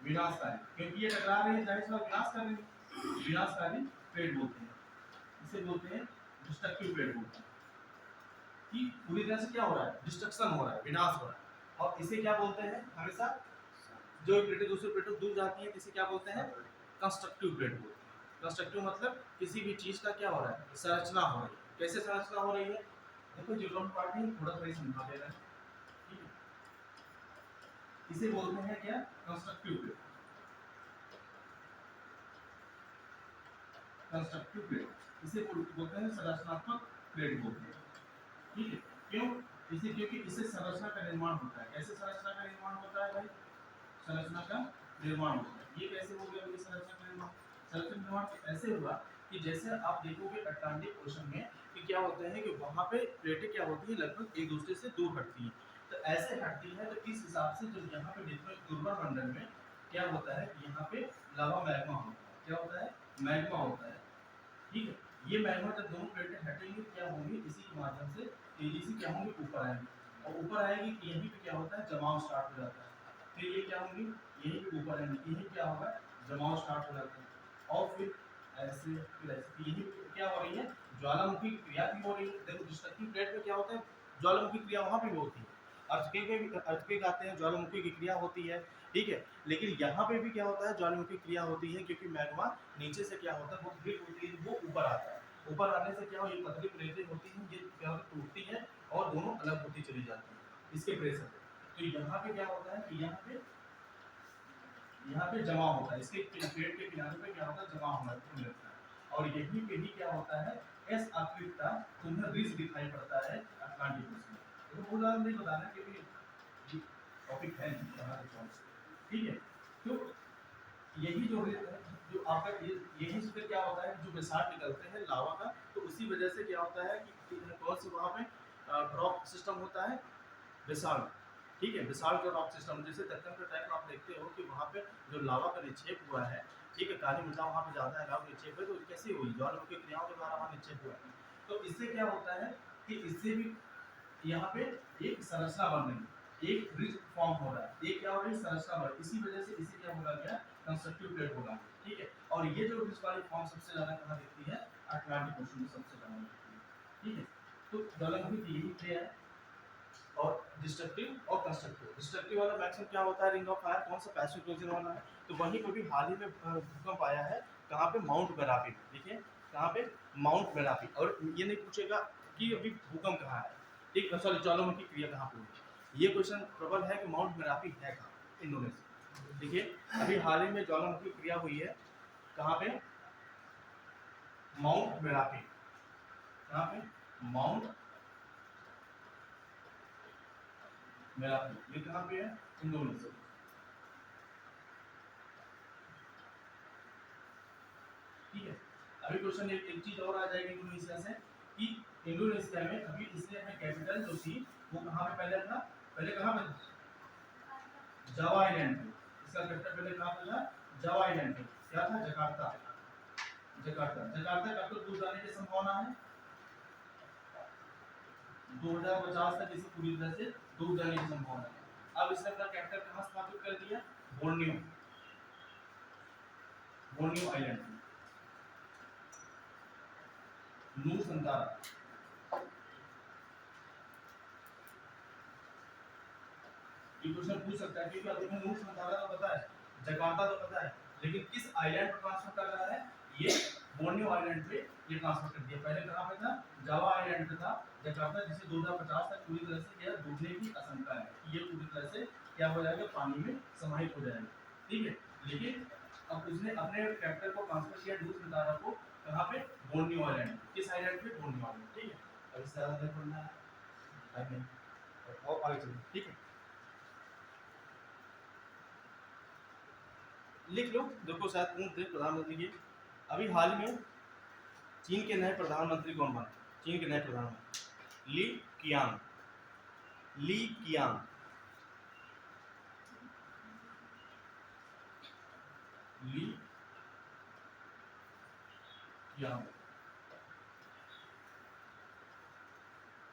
[SPEAKER 1] विनाशकारी, क्योंकि ये टकरा रही है, जाहिर सी बात विनाश कर रही है, विनाशकारी प्लेट बोलते हैं, इसे बोलते हैं डिस्ट्रक्टिव प्लेट बोलते हैं, कि पूरी तरह से क्या हो रहा है, डिस्ट्रक्शन हो रहा है, विनाश हो रहा है। और इसे क्या बोलते हैं, हमेशा जो प्लेटें दूसरी प्लेटों दूर जाती है, इसे क्या बोलते हैं, कंस्ट्रक्टिव प्लेट बोलते हैं। कंस्ट्रक्टिव मतलब किसी भी चीज का क्या हो रहा है, संरचना हो रही है। कैसे संरचना हो रही है, देखो जियोलॉजी पार्ट में थोड़ा थोड़ा समझा दे रहा है, ठीक है। इसे बोलते हैं क्या, कंस्ट्रक्टिव प्लेट, कंस्ट्रक्टिव प्लेट, इसे बोलते हैं संरचनात्मक प्लेट बोलते हैं, ठीक है। क्यों, इसे क्योंकि इससे संरचना का निर्माण होता है। कैसे संरचना का निर्माण होता है भाई, संरचना का निर्माण होता है। ये कैसे हो गया भाई संरचना का निर्माण, संरचना निर्माण ऐसे हुआ कि जैसे आप देखोगे अटलांटिक ओशन में कि क्या होता है कि वहाँ पे प्लेटें क्या होती है, लगभग एक दूसरे से दूर हटती हैं। तो ऐसे हटती है, तो इस हिसाब से जब यहाँ पे ध्रुव मंडल में क्या होता है, यहाँ पे लावा मैग्मा होता है, क्या होता है, मैग्मा होता है, ठीक है। ये मैग्मा जब दोनों प्लेटें हटेंगी क्या होंगी, इसी के माध्यम से तेजी से क्या होंगी, ऊपर आएंगी, और ऊपर आएगी कि यहीं पे क्या होता है, जमाव स्टार्ट हो जाता है। फिर ये क्या होंगी, यहीं पे ऊपर आएंगी, यहीं क्या होगा, जमाव स्टार्ट हो जाता है, और फिर ऐसे फिर ऐसे, तो यही क्या हो रही है, ज्वालामुखी क्रिया भी हो रही है। देखो डिस्ट्रक्टिव प्लेट में क्या होता है, ज्वालामुखी क्रिया वहां पे भी होती है, अर्थक्वेक में भी अर्थक्वेक आते हैं, ज्वालामुखी की क्रिया होती है, ठीक है। लेकिन यहाँ पे भी क्या होता है, ज्वालामुखी क्रिया होती है, क्योंकि मैग्मा नीचे से क्या होता है, वो हीट होती है, वो ऊपर आता है। ऊपर आने से क्या हो, ये पतली प्लेटें होती हैं, ये क्या होती है, टूटती है और दोनों अलग होती चली जाती है इसके प्रेशर पे। तो यहाँ पे क्या होता है कि यहाँ पे जमा होता है, इसके पेट के किनारे पे क्या होता है, जमा होना लगता है, और यहीं पे ही क्या होता है, एस आकृति का तुम्हें रिज दिखाई पड़ता है अटलांटिक ओशन में। तो बहुत ज्यादा नहीं बताना क्योंकि टॉपिक है नहीं हमारे कौन, ठीक है। तो यही जो जो आपका यही से फिर क्या होता है, जो बेसाल्ट निकलते हैं लावा का, तो उसी वजह से क्या होता है कि कौन से वहाँ पे ड्रॉप सिस्टम होता है, बेसाल्ट, ठीक है। बेसाल्ट का रॉक सिस्टम, जैसे दक्कन का टाइप आप देखते हो कि वहाँ पे जो लावा का निक्षेप हुआ है, ठीक है, काली मृदा वहाँ पे ज़्यादा है, लावा निक्षेप है, तो कैसे हुई, ज्वालामुखी क्रियाओं के द्वारा वहाँ निक्षेप हुआ है। तो इससे क्या होता है कि इससे भी यहाँ पे एक संरचना बन रही है, एक ब्रिज फॉर्म हो रहा है, एक क्या हो रही है, संरचना बन रही है, इसी वजह से इसे क्या बोला गया, कंस्ट्रक्टिव प्लेट बोला, ठीक है। और ये जो ब्रिज वाली फॉर्म सबसे ज़्यादा कहाँ दिखती है, अटलांटिक ओशन में सबसे ज़्यादा दिखती है, ठीक है। तो ज्वालामुखी की यही क्रिया है। और डिस्ट्रक्टिव और कंस्ट्रक्टिव, डिस्ट्रक्टिव वाला मैक्सिमम क्या होता है, रिंग ऑफ फायर, कौन सा, पैसिव क्लोजन वाला है। तो वहीं पर भी हाल ही में भूकंप आया है, कहाँ पे, माउंट मेरापी, देखिए कहाँ पे, माउंट मेरापी। और ये नहीं पूछेगा कि अभी भूकंप कहाँ है, ठीक, सॉरी, ज्वालामुखी क्रिया कहाँ पे हुई, ये क्वेश्चन प्रबल है कि माउंट मेरापी है कहाँ, इंडोनेशिया। देखिए अभी हाल ही में ज्वालामुखी क्रिया हुई है, कहाँ पे, माउंट मेरापी, कहाँ पे, माउंट मेरापी, ये कहाँ पे है, इंडोनेशिया। ठीक है। अभी क्वेश्चन एक चीज और आ जाएगी इंडोनेशिया से, कि इंडोनेशिया में अभी इसने अपने कैपिटल जो थी वो कहाँ पे पहले था, पहले कहाँ पे था, जावा आइलैंड पे, इसका कैपिटल पहले कहाँ पे था, जावा आइलैंड पे, क्या था, जकार्ता, जकार्ता, जकार्ता का तो दूर जाने की संभावना है, 2050 तक इसे पूरी तरह से डूब जाने की संभावना है। अब इसने अपना कैपिटल कहाँ स्थापित कर दिया, बोर्नियो, बोर्नियो आइलैंड, नूसंतारा। ये क्वेश्चन पूछ सकता है, क्योंकि अभी हमें नूसंतारा तो पता है, जकार्ता तो पता है, लेकिन किस आइलैंड पर ट्रांसफर कर रहा है, ये बोर्नियो आइलैंड पे ये ट्रांसफर कर दिया। पहले कहाँ पे था, जावा आइलैंड पे था जकार्ता, जिसे 2050 तक पूरी तरह से यह डूबने की आशंका है, ये पूरी तरह से क्या हो जाएगा, पानी में समाहित हो जाएगा, ठीक है। लेकिन अब उसने अपने कैपिटल को ट्रांसफर किया नूसंतारा को, कहाँ पे, बोर्नियो आइलैंड, किस आइलैंड पे, बोर्नियो आइलैंड, ठीक है। अब इससे ज्यादा नहीं पढ़ना है, और आगे चलिए, ठीक है, लिख लो। देखो शायद पूछ दे प्रधानमंत्री की, अभी हाल में चीन के नए प्रधानमंत्री कौन बने, चीन के नए प्रधानमंत्री ली कियांग, ली कियांग, ली कियांग।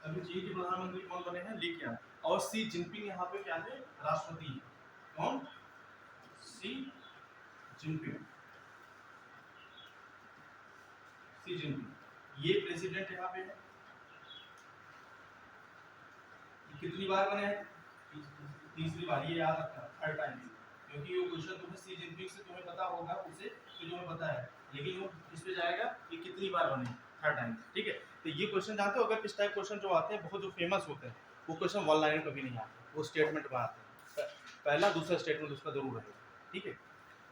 [SPEAKER 1] अभी चीन के प्रधानमंत्री कौन बने हैं, ली कियांग, और सी जिनपिंग यहाँ पे क्या है, राष्ट्रपति, कौन, सी जिनपिंग, सी जिनपिंग, ये प्रेसिडेंट यहाँ पे है, कितनी बार बने हैं, तीसरी बार, ये याद रखना, थर्ड टाइम, क्योंकि ये क्वेश्चन तुम्हें सी जिनपिंग से तुम्हें पता होगा, उसे तो तुम्हें पता है, लेकिन वो इस पे जाएगा कि कितनी बार बने, थर्ड टाइम, ठीक है। तो ये क्वेश्चन जानते हो, अगर इस टाइप क्वेश्चन जो आते हैं बहुत जो फेमस होते हैं, वो क्वेश्चन वन लाइन कभी नहीं आते, वो स्टेटमेंट में आते हैं, पहला दूसरा स्टेटमेंट उसका जरूर रहेगा, ठीक है।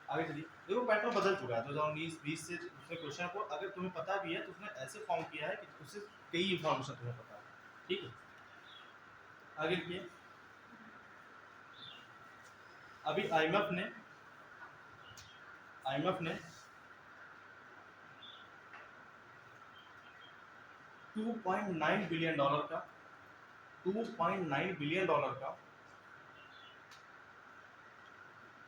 [SPEAKER 1] आगे चलिए, देखो पैटर्न बदल चुका है 2019-20 से, दूसरे क्वेश्चन को अगर तुम्हें पता भी है तो उसने ऐसे फॉर्म किया है कि उससे कई इंफॉर्मेशन तुम्हें पता है, ठीक है। आगे लिखिए, अभी आईएमएफ ने 2.9 बिलियन डॉलर का 2.9 बिलियन डॉलर का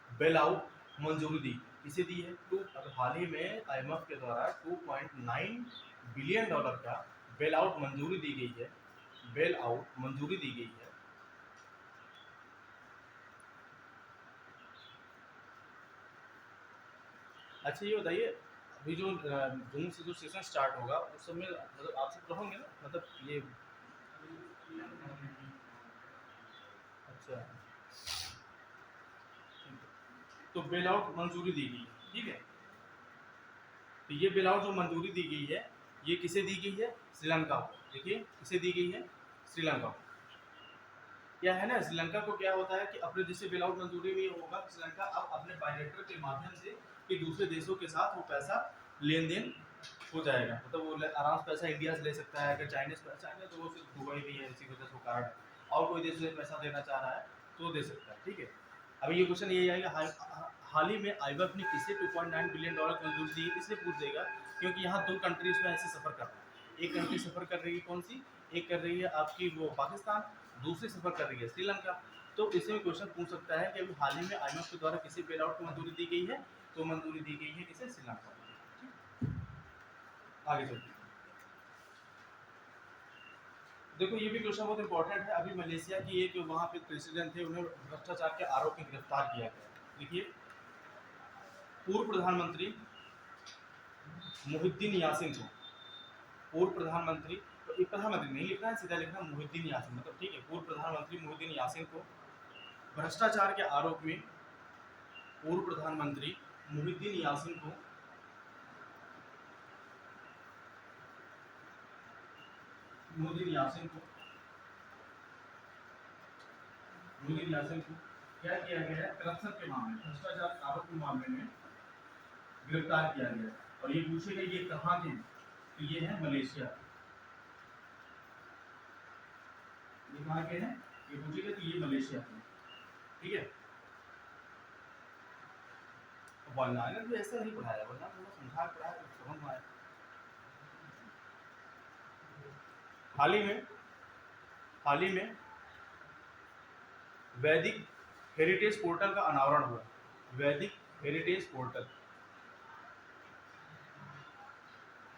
[SPEAKER 1] बेल आउट मंजूरी दी, किसे दी है, अब हाल ही में आईएमएफ के द्वारा 2.9 बिलियन डॉलर का बेल आउट मंजूरी दी गई है, बेल आउट मंजूरी दी गई है। अच्छा ये बताइए, अभी जो जून से जो सेशन स्टार्ट होगा उस समय मतलब आप सब रहोगे ना, मतलब ये अच्छा तो बेल आउट मंजूरी दी गई है, ठीक है। तो ये बेल आउट जो मंजूरी दी गई है ये किसे दी गई है? श्रीलंका को। देखिए किसे दी गई है? श्रीलंका को। क्या है ना, श्रीलंका को क्या होता है कि अपने जैसे बेल आउट मंजूरी नहीं होगा, श्रीलंका अब अपने बायलेटरल के माध्यम से कि दूसरे देशों के साथ वो पैसा लेन देन हो जाएगा, मतलब वो आराम से पैसा इंडिया से ले सकता है। अगर चाइनीज पैसा है तो वो सिर्फ दुबई भी है, इसी वजह से कार्ड है, और कोई देश से पैसा देना चाह रहा है तो दे सकता है, ठीक है। अभी ये क्वेश्चन ये आएगा, हाल ही में आईएमएफ ने किसे 2.9 बिलियन डॉलर की मंजूरी दी, इसलिए पूछ देगा क्योंकि यहाँ दो कंट्रीज में ऐसे सफर कर रहा है। एक कंट्री सफर कर रही है कौन सी? एक कर रही है आपकी वो पाकिस्तान, दूसरी सफर कर रही है श्रीलंका। तो इसमें क्वेश्चन पूछ सकता है कि अभी हाल ही में आईएमएफ के द्वारा किसी बेल आउट को मंजूरी दी गई है? तो मंजूरी दी गई है किसे? श्रीलंका को। आगे चलते हैं। देखो ये भी क्वेश्चन बहुत इंपॉर्टेंट है। अभी मलेशिया की एक वहाँ पे प्रेसिडेंट थे, उन्हें भ्रष्टाचार के आरोप में गिरफ्तार किया गया। देखिए पूर्व प्रधानमंत्री मुहिद्दीन यासिन को, पूर्व प्रधानमंत्री, तो एक प्रधानमंत्री नहीं लिखना है, सीधा लिखना मुहिद्दीन यासिन, मतलब ठीक है। पूर्व प्रधानमंत्री मुहिद्दीन यासिन को भ्रष्टाचार के आरोप में, पूर्व प्रधानमंत्री मुहिद्दीन यासिन को मुहिद्दीन यासिन को मुहिद्दीन यासिन को क्या किया गया है? करप्शन के मामले, भ्रष्टाचार के आरोप के मामले में गिरफ्तार किया गया। और ये पूछेगा ये कहाँ के? तो ये है मलेशिया। ये कहाँ के हैं? ये पूछेगा तो ये मलेशिया के, ठीक है। बनाना भी ऐसा नहीं पढ़ाया, वरना थोड़ा समझा के पढ़ाया तो समझ में आया। हाल ही में वैदिक हेरिटेज पोर्टल का अनावरण हुआ। वैदिक हेरिटेज पोर्टल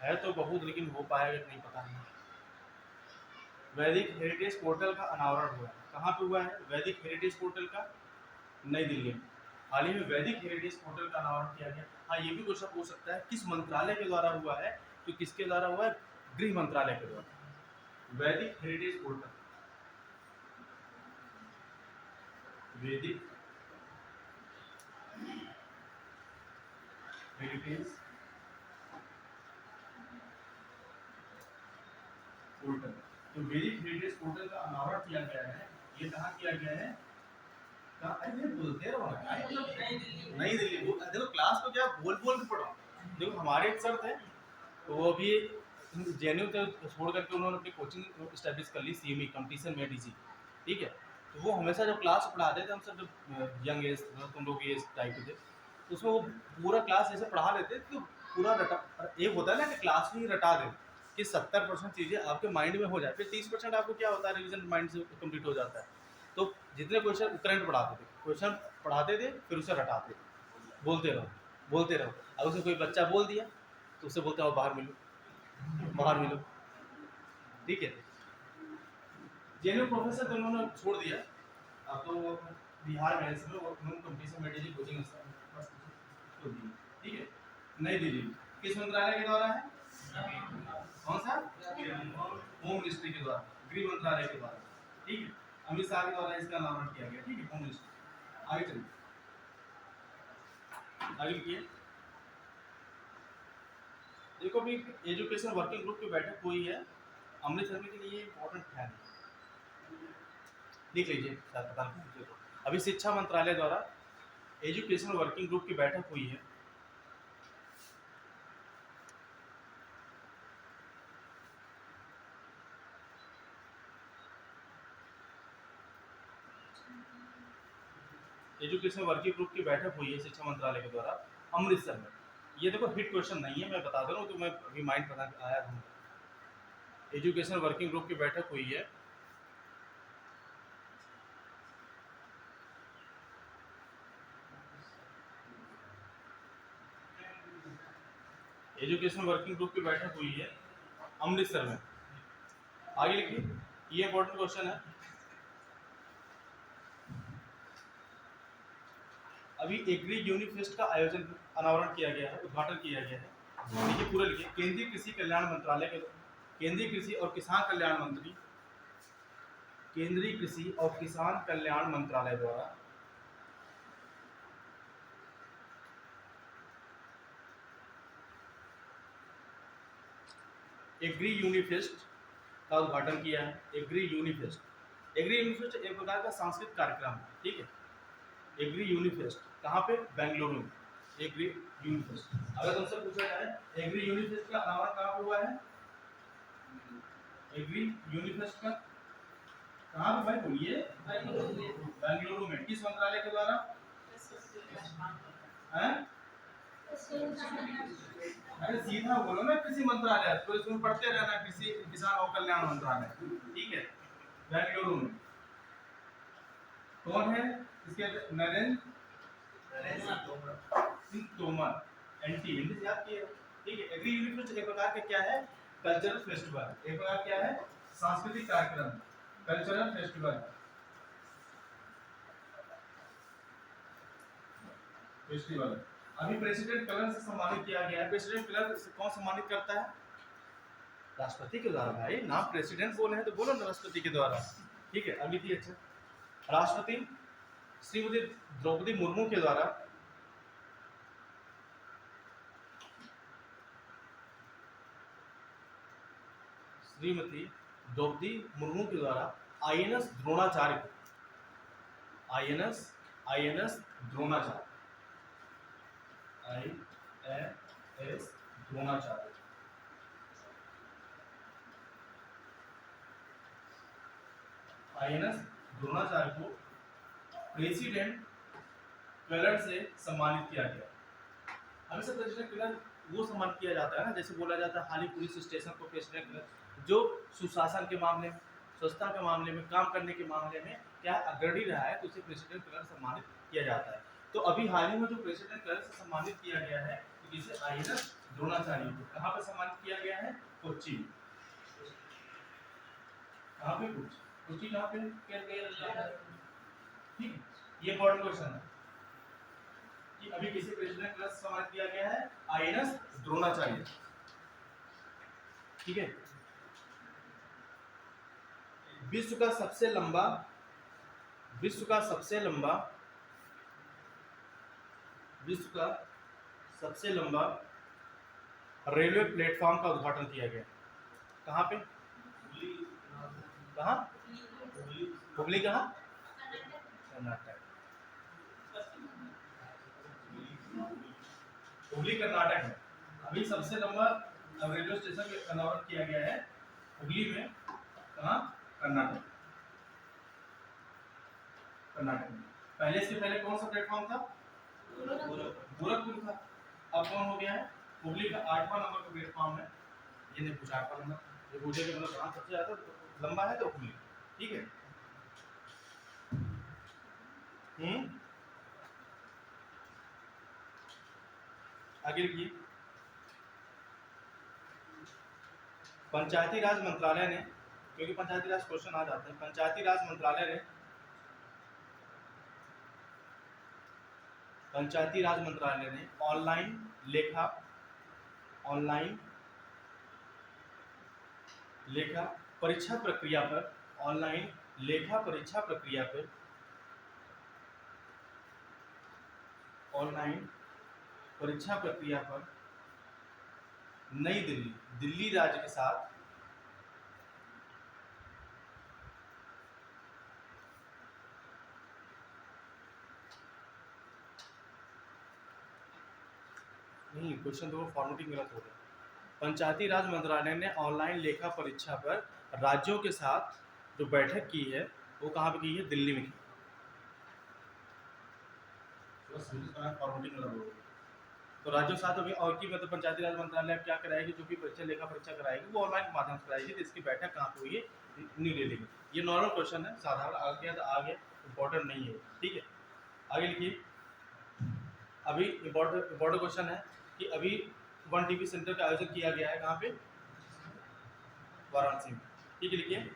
[SPEAKER 1] है तो बहुत, लेकिन हो पाएगा कि नहीं पता नहीं। वैदिक हेरिटेज पोर्टल का अनावरण हुआ। कहाँ पे हुआ है वैदिक हेरिटेज पोर्टल का? नई दिल्ली में। हाल ही में वैदिक हेरिटेज पोर्टल का अनावरण किया गया। हाँ ये भी क्वेश्चन पूछ सकता है किस मंत्रालय के द्वारा हुआ है? तो किसके द्वारा हुआ है? गृह मंत्रालय के द्वारा। वैदिक हेरिटेज पोर्टल, वैदिक हेरिटेज पोर्टल, तो वैदिक हेरिटेज पोर्टल का अनावरण किया गया है। ये कहाँ किया गया है? बोलते रहो नई दिल्ली। देखो क्लास को क्या बोल बोल के पढ़ो। देखो हमारे एक सर थे, तो वो अभी जेएनयू छोड़ करके उन्होंने अपनी कोचिंग स्टैब्लिश कर ली, सीएमई कंपटीशन में डीजी, ठीक है। तो वो हमेशा जब क्लास पढ़ाते थे, हम सब जब यंग एज तुम लोग एज टाइप के थे, तो उसमें वो पूरा क्लास ऐसे पढ़ा लेते तो पूरा रटा। एक होता है ना कि क्लास में ही रटा दे कि 70% चीज़ें आपके माइंड में हो जाए, फिर 30% आपको क्या होता है रिविजन माइंड से कंप्लीट हो जाता है। तो जितने क्वेश्चन करंट पढ़ाते थे, क्वेश्चन पढ़ाते थे, फिर उसे रटाते, बोलते रहो बोलते रहो। अब उसे कोई बच्चा बोल दिया तो उसे बोलते हो बाहर मिलो बाहर मिलो, ठीक है। जेएनयू प्रोफेसर तो उन्होंने छोड़ दिया, अब तो बिहार में इसमें उन्होंने कंपटीशन में डीजी कोचिंग छोड़ दी, ठीक है। नई दिल्ली किस मंत्रालय के द्वारा है? कौन सा? होम मिनिस्ट्री के द्वारा, गृह मंत्रालय के द्वारा, ठीक है। अमित शाह के द्वारा इसका अनावरण किया गया, ठीक है, होम मिनिस्ट्री। आगे चलिए, आगे लिखिए। देखो अभी एजुकेशन वर्किंग ग्रुप की बैठक हुई है अमृतसर में, के लिए इम्पोर्टेंट है, लिख लीजिए शायद पता नहीं। अभी शिक्षा मंत्रालय द्वारा एजुकेशन वर्किंग ग्रुप की बैठक हुई है। एजुकेशन वर्किंग ग्रुप की बैठक हुई है शिक्षा मंत्रालय के द्वारा अमृतसर में। ये देखो हिट क्वेश्चन नहीं है, मैं बता दे रहा हूँ, तो मैं अभी माइंड बना आया था। एजुकेशन वर्किंग ग्रुप की बैठक हुई है एजुकेशन वर्किंग ग्रुप की बैठक हुई है अमृतसर में। आगे लिखिए, ये इंपॉर्टेंट क्वेश्चन है। अभी एग्री यूनिफेस्ट का आयोजन अनावरण किया गया है, उद्घाटन किया गया है। देखिए पूरा लिखिए, केंद्रीय कृषि कल्याण मंत्रालय के, केंद्रीय कृषि और किसान कल्याण मंत्री, केंद्रीय कृषि और किसान कल्याण मंत्रालय द्वारा एग्री यूनिफेस्ट का उद्घाटन किया है। एग्री यूनिफेस्ट, एग्री यूनिफेस्ट एक प्रकार का सांस्कृतिक कार्यक्रम है, ठीक है। एग्री यूनिफेस्ट कहाँ पे? बेंगलुरु में। एग्री यूनिफेस्ट, अगर तुमसे पूछा जाए एग्री यूनिफेस्ट का अनावरण कहाँ पे हुआ है? एग्री यूनिफेस्ट का कहाँ पे भाई बोलिए? बेंगलुरु में। किस मंत्रालय के द्वारा? हैं? अरे सीधा बोलो ना, कृषि मंत्रालय, तो इसमें पढ़ते रहना, कृषि किसान और कल्याण मंत्रालय, ठीक है। बेंगलुरु में कौन है इसके? नरेंद्र सिंह तोमर, एनटी, हिंदी याद किए, ठीक है। एग्री यूनिफेस्ट एक प्रकार का क्या है? कल्चरल फेस्टिवल, एक प्रकार क्या है? सांस्कृतिक कार्यक्रम, कल्चरल फेस्टिवल, फेस्टिवल। अभी प्रेसिडेंट कलर से सम्मानित किया गया है। प्रेसिडेंट कलर से कौन सम्मानित करता है? राष्ट्रपति के द्वारा। भाई नाम प्रेसिडेंट बोले हैं तो बोलो ना, राष्ट्रपति के द्वारा, ठीक है। अभी थी अच्छा, राष्ट्रपति श्रीमती द्रौपदी मुर्मू के द्वारा श्रीमती द्रौपदी मुर्मू के द्वारा आईएनएस द्रोणाचार्य को, INS Dronacharya, INS Dronacharya, INS Dronacharya को प्रेसिडेंट कलर से सम्मानित किया गया। हमेशा प्रेसिडेंट कलर वो सम्मानित किया जाता है ना, जैसे बोला जाता है हाली पुलिस स्टेशन को प्रेसिडेंट कलर, जो सुशासन के मामले में, स्वच्छता के मामले में, काम करने के मामले में क्या अग्रणी रहा है, तो उसे प्रेसिडेंट कलर सम्मानित किया जाता है। तो अभी हाल ही में जो प्रेसिडेंट कलर से सम्मानित किया गया है, तो जिसे आईएनएस द्रोणाचार्य को कहाँ पर सम्मानित किया गया है? कोच्चि। कहाँ पे? कोच्चि कहाँ पे किया गया? ठीक है, ये इंपॉर्टेंट क्वेश्चन है कि अभी किसी प्रेसिडेंट कलर से सम्मानित किया गया है? आईएनएस द्रोणाचार्य, ठीक है। विश्व का सबसे लंबा, विश्व का सबसे लंबा, विश्व का सबसे लंबा रेलवे प्लेटफॉर्म का उद्घाटन किया गया। कहाँ पे? कहाँ? हुबली कहाँ? कर्नाटक, हुबली कर्नाटक में अभी सबसे लंबा रेलवे स्टेशन का अनावरण किया गया है, हुबली में। कहाँ? कर्नाटक, कर्नाटक में। पहले इसके पहले कौन सा प्लेटफॉर्म था? गोरखपुर था। अब कौन हो गया है? हुबली का 8वां नंबर का प्लेटफॉर्म है। ये नहीं पूछा 8वां नंबर, ये पूछे कि मतलब कहाँ सबसे ज्यादा लंबा है, तो हुबली, ठीक है। आगे लिखिए, पंचायती राज मंत्रालय ने, क्योंकि पंचायती राज क्वेश्चन आ जाते हैं, पंचायती राज मंत्रालय ने, पंचायती राज मंत्रालय ने ऑनलाइन लेखा परीक्षा प्रक्रिया पर, ऑनलाइन लेखा परीक्षा प्रक्रिया पर, ऑनलाइन परीक्षा प्रक्रिया पर नई दिल्ली, दिल्ली राज्य के साथ नहीं, क्वेश्चन तो फॉर्मेटिंग गलत हो गया। पंचायती राज मंत्रालय ने ऑनलाइन लेखा परीक्षा पर राज्यों के साथ जो बैठक की है, वो कहाँ पे की है? दिल्ली में की। फॉर्मेटिंग गलत हो गई। तो राज्यों के साथ अभी और की मतलब पंचायती राज मंत्रालय क्या कराएगी? जो भी परीक्षा लेखा परीक्षा कराएगी वो ऑनलाइन के माध्यम से कराएगी। तो इसकी बैठक कहाँ पे हुई है? न्यू दिल्ली में। ये नॉर्मल क्वेश्चन है, साधारण आ गया तो आ गया, इंपॉर्टेंट नहीं है, ठीक है। आगे लिखिए, अभी इम्पोर्टेंट क्वेश्चन है कि अभी 1 टीवी सेंटर का आयोजन किया गया है। कहाँ पे? वाराणसी में। ठीक है, लिखिए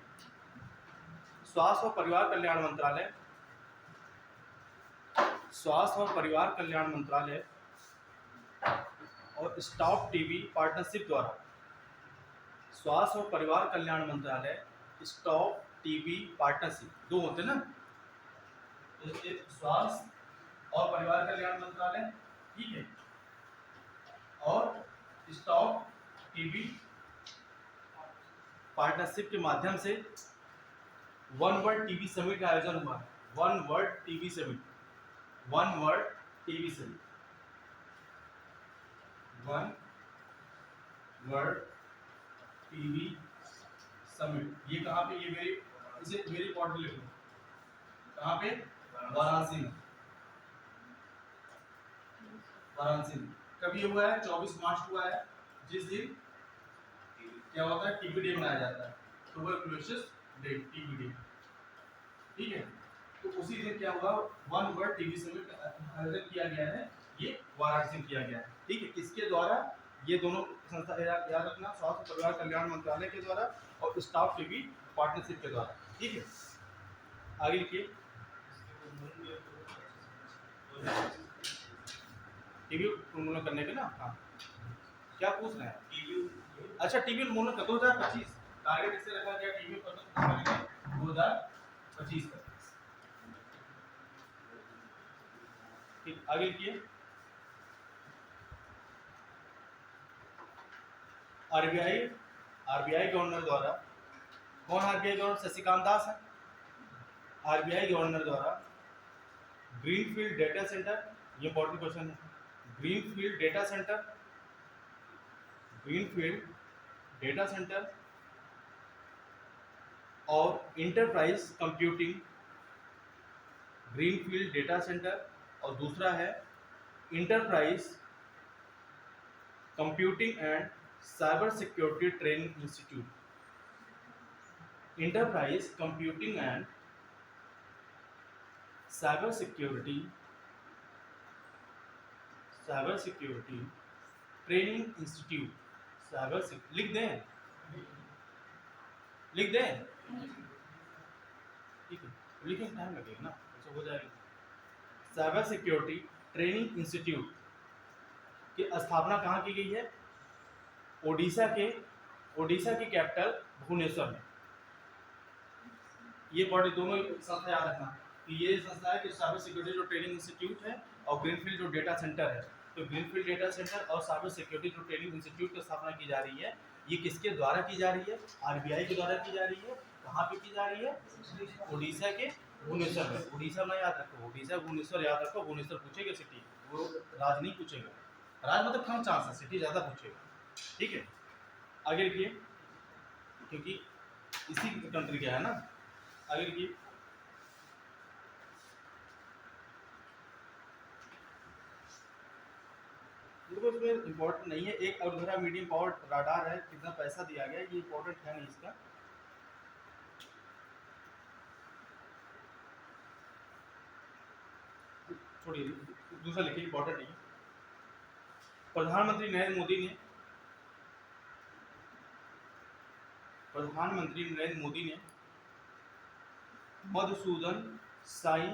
[SPEAKER 1] स्वास्थ्य और परिवार कल्याण मंत्रालय, स्वास्थ्य और परिवार कल्याण मंत्रालय और स्टॉप टीबी पार्टनरशिप द्वारा, स्वास्थ्य और परिवार कल्याण मंत्रालय स्टॉप टीबी पार्टनरशिप, दो होते हैं ना, तो एक स्वास्थ्य और परिवार कल्याण मंत्रालय, ठीक है, और स्टॉप टीबी पार्टनरशिप के माध्यम से वन वर्ल्ड टीबी समिट का आयोजन हुआ है। One world TB summit, one world TB summit, one world TB summit, ये कहाँ पे, ये मेरी, इसे मेरी पॉइंट लिख लो, कहाँ पे, वाराणसी में, वाराणसी में। कब ये हुआ है, 24 मार्च हुआ है, जिस दिन क्या होता है, टीबी डे मनाया जाता है, ट्यूबरकुलोसिस डे, टीबी डे, ठीक है। तो उसी दिन क्या हुआ, वन वर्ल्ड टीबी समिट का आयोजन किया गया है, ये वाराणसी में किया गया है, ठीक है। किसके द्वारा, ये दोनों संस्था याद रखना, स्वास्थ्य परिवार कल्याण मंत्रालय के द्वारा और स्टाफ टीबी पार्टनरशिप के द्वारा, ठीक है। आगे लिखिए, टीबी उन्मूलन करने के ना, हाँ क्या पूछ रहे हैं, टीबी, अच्छा टीबी उन्मूलन का 2025 टारगेट इससे रखा गया, टीबी पर 2025 तक, ठीक। आगे लिखिए, आरबीआई, आरबीआई गवर्नर द्वारा, कौन आरबीआई गवर्नर, शशिकांत दास है, आरबीआई गवर्नर द्वारा ग्रीनफील्ड डेटा सेंटर, ये इंपॉर्टेंट क्वेश्चन है, greenfield data centre, greenfield data centre और enterprise computing, greenfield data centre और दूसरा है enterprise computing and cyber security training institute, enterprise computing and cyber security training institute, लिख दें, लिख दें, ठीक है, लिखने में टाइम लगेगा ना, अच्छा हो जाएगा। साइबर सिक्योरिटी ट्रेनिंग इंस्टीट्यूट की स्थापना कहाँ की गई है, ओडिशा की कैपिटल भुवनेश्वर में। ये बॉडी दोनों संस्था याद रखना कि ये संस्था है कि साइबर सिक्योरिटी जो ट्रेनिंग इंस्टीट्यूट है और ग्रीनफील्ड जो डेटा सेंटर है, तो ग्रीनफील्ड डेटा सेंटर और साइबर सिक्योरिटी जो ट्रेनिंग इंस्टीट्यूट की स्थापना की जा रही है, ये किसके द्वारा की जा रही है, आरबीआई के द्वारा की जा रही है। कहाँ पे की जा रही है, उड़ीसा के भुवनेश्वर में। उड़ीसा में याद रखो, उड़ीसा भुवनेश्वर याद रखो, भुवनेश्वर पूछेगा सिटी, वो राज नहीं पूछेगा, राज मतलब कम चांस है, सिटी ज़्यादा पूछेगा, ठीक है। आगे लिखिए, क्योंकि इसी कंट्री का है ना। आगे लिखिए, इसमें इम्पोर्टेंट नहीं है, एक अवधरा मीडियम पावर राडार है, कितना पैसा दिया गया ये इम्पोर्टेंट है नहीं इसका। छोड़िए, दूसरा लिखिए, इम्पोर्टेंट नहीं है। प्रधानमंत्री नरेंद्र मोदी ने मधुसूदन साई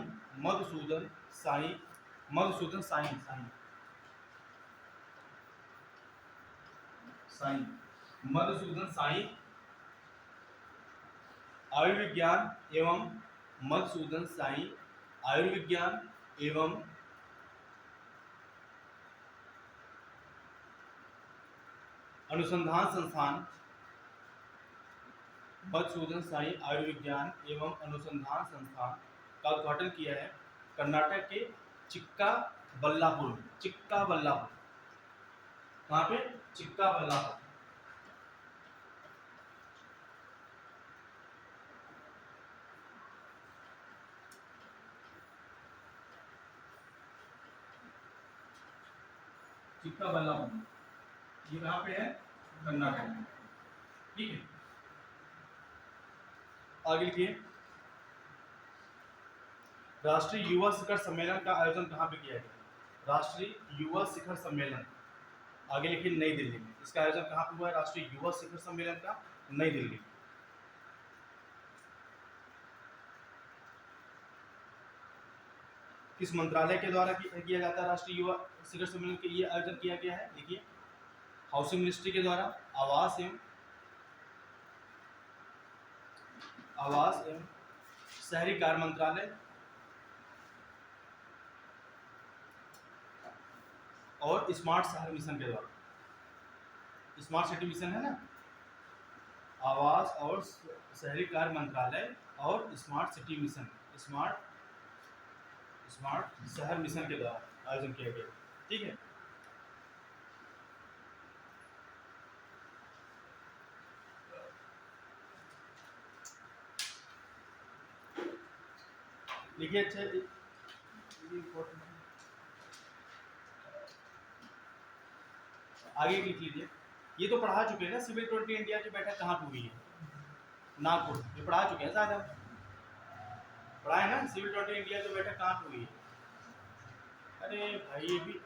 [SPEAKER 1] आयुर्विज्ञान एवं अनुसंधान संस्थान, मधुसूदन साई आयुर्विज्ञान एवं अनुसंधान संस्थान का उद्घाटन किया है कर्नाटक के चिक्काबल्लापुर में। चिक्काबल्लापुर, कहाँ पे, चिक्काबल्लापुर। चिक्काबल्लापुर, ये कहाँ पे है, कर्नाटक में, ठीक है। आगे लिखिए, राष्ट्रीय युवा शिखर सम्मेलन का आयोजन कहाँ पे किया गया, राष्ट्रीय युवा शिखर सम्मेलन, आगे लिखिए, नई दिल्ली में। इसका आयोजन कहाँ पे हुआ है, राष्ट्रीय युवा शिखर सम्मेलन का नई दिल्ली। किस मंत्रालय के द्वारा किया जाता है राष्ट्रीय युवा शिखर सम्मेलन के लिए आयोजन किया गया है? देखिए, हाउसिंग मिनिस्ट्री के द्वारा, आवास एवं शहरी कार्य मंत्रालय और स्मार्ट शहर मिशन के द्वारा। स्मार्ट सिटी मिशन है ना, आवास और शहरी कार्य मंत्रालय और स्मार्ट सिटी मिशन, स्मार्ट शहर मिशन के द्वारा आयोजन किया गया। ठीक है, देखिए अच्छा आगे लिख लीजिए। ये तो पढ़ा चुके हैं ना, सिविल 20 इंडिया की बैठक कहाँ पे हुई है? नागपुर। ये पढ़ा चुके हैं शायद हम, पढ़ा है ना सिविल 20 इंडिया की बैठक कहाँ पे हुई है? अरे भाई ये भी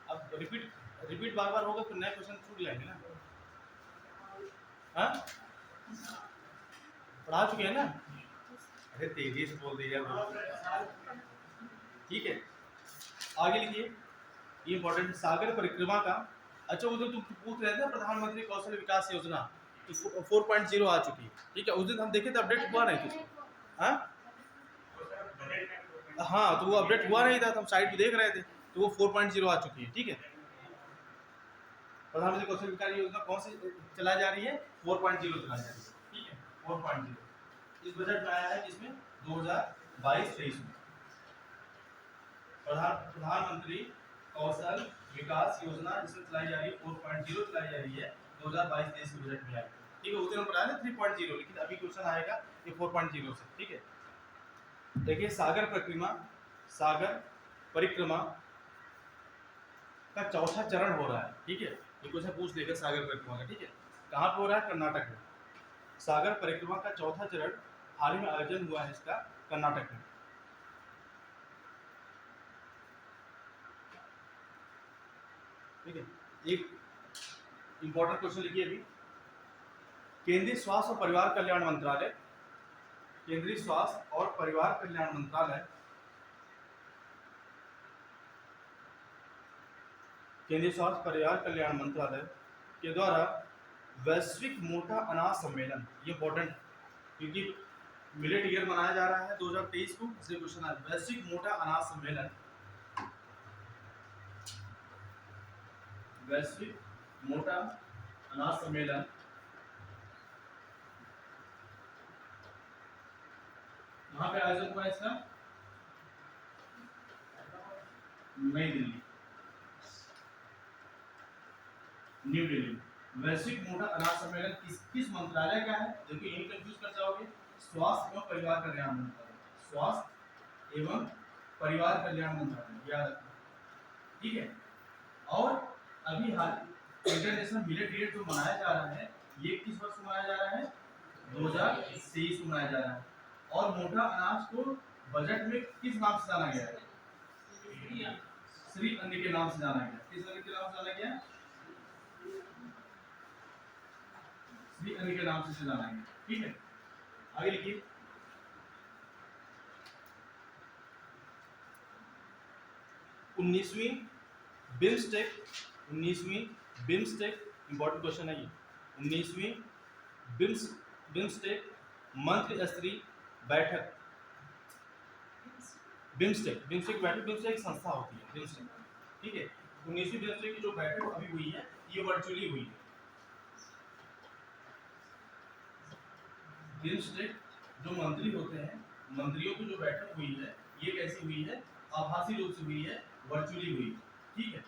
[SPEAKER 1] अब रिपीट बार बार होगा तो नए क्वेश्चन छूट जाएंगे ना। हाँ, पढ़ा चुके हैं ना? अरे तेजी से बोल दीजिए। ठीक है, आगे लिखिए। ये इंपॉर्टेंट, सागर परिक्रमा का, अच्छा वो तो तुम पूछ रहे थे प्रधानमंत्री कौशल विकास योजना, तो 4.0 आ चुकी है। ठीक है, उस दिन हम देखे थे, अपडेट हुआ नहीं था। हाँ हाँ, तो वो अपडेट हुआ नहीं था, तो हम साइट पे देख रहे थे, तो वो 4.0 आ चुकी है। ठीक है, प्रधानमंत्री कौशल विकास योजना कौन सी चलाई जा रही है? 4.0 चलाई जा रही है। ठीक है, 4.0 इस बजट में आया है, जिसमें 2022-23 में प्रधानमंत्री कौशल विकास योजना जिसमें चलाई जा रही है 4.0 चलाई जा रही है 2022-23 के बजट में आई। ठीक है, उस दिन हम पढ़ाया ना 3.0, लेकिन अभी क्वेश्चन आएगा ये 4.0 से। ठीक है, देखिए सागर परिक्रमा का चौथा चरण हो रहा है। ठीक है, ये क्वेश्चन पूछ देगा सागर परिक्रमा का। ठीक है, कहाँ पे हो रहा है? कर्नाटक में। सागर परिक्रमा का चौथा चरण हाल ही में आयोजन हुआ है इसका, कर्नाटक में। ठीक है, एक इंपॉर्टेंट क्वेश्चन लिखिए अभी। केंद्रीय स्वास्थ्य और परिवार कल्याण मंत्रालय, केंद्रीय स्वास्थ्य और परिवार कल्याण मंत्रालय, केंद्रीय स्वास्थ्य परिवार कल्याण मंत्रालय के द्वारा वैश्विक मोटा अनाज सम्मेलन, ये इंपॉर्टेंट है क्योंकि मिलेट ईयर मनाया जा रहा है 2023 को, इसलिए क्वेश्चन है वैश्विक मोटा अनाज सम्मेलन, वैश्विक मोटा अनाज सम्मेलन कहाँ पे आयोजन हुआ इसका? नई दिल्ली, न्यू दिल्ली। वैश्विक मोटा अनाज सम्मेलन किस मंत्रालय का है? देखिए यही कंफ्यूज कर जाओगे, स्वास्थ्य एवं परिवार कल्याण मंत्रालय, स्वास्थ्य एवं परिवार कल्याण मंत्रालय, याद रखना। ठीक है, और अभी हाल इंटरनेशनल मिलेट डे जो मनाया जा रहा है, ये किस वर्ष मनाया जा रहा है? 2023 में मनाया जा रहा है। और मोटा अनाज को बजट में किस नाम से जाना गया है? श्री अन्न के नाम से जाना गया। किस अन्न के नाम से जाना गया? श्री अन्न के नाम से जाना गया। ठीक है, आगे लिखिए। उन्नीसवीं बिम्स्टेक इंपॉर्टेंट क्वेश्चन है ये। 19वीं बिम्स्टेक मंत्री स्तरीय बैठक, बिम्स्टेक एक संस्था होती है बिम्स्टेक। ठीक है, 19वीं बिम्स्टेक की जो बैठक अभी हुई है, ये वर्चुअली हुई है। बिम्स्टेक जो मंत्री होते हैं, मंत्रियों की जो बैठक हुई है, ये कैसी हुई है? आभासी रूप से हुई है, वर्चुअली हुई। ठीक है,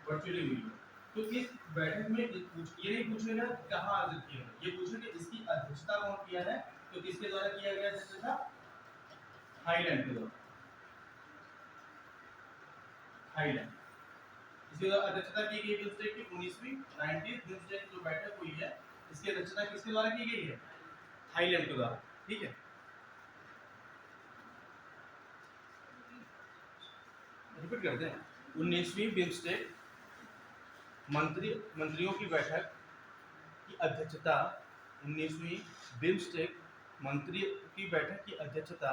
[SPEAKER 1] वर्चुअली हुई। तो इस बैठक में ये नहीं पूछेगा कहाँ आयोजित किया है, ये पूछेगा इसकी अध्यक्षता कौन किया है। तो किसके द्वारा किया गया अध्यक्षता? थाईलैंड के द्वारा, थाईलैंड। इसके द्वारा अध्यक्षता की गई बिम्स्टेक की 19वीं बिम्स्टेक जो बैठक हुई है, इसकी अध्यक्षता किसके द्वारा की गई है? थाईलैंड के द्वारा। ठीक है, रिपीट करते हैं। 19वीं बिम्स्टेक मंत्रियों की बैठक की अध्यक्षता 19वीं बिम्स्टेक मंत्री की बैठक की अध्यक्षता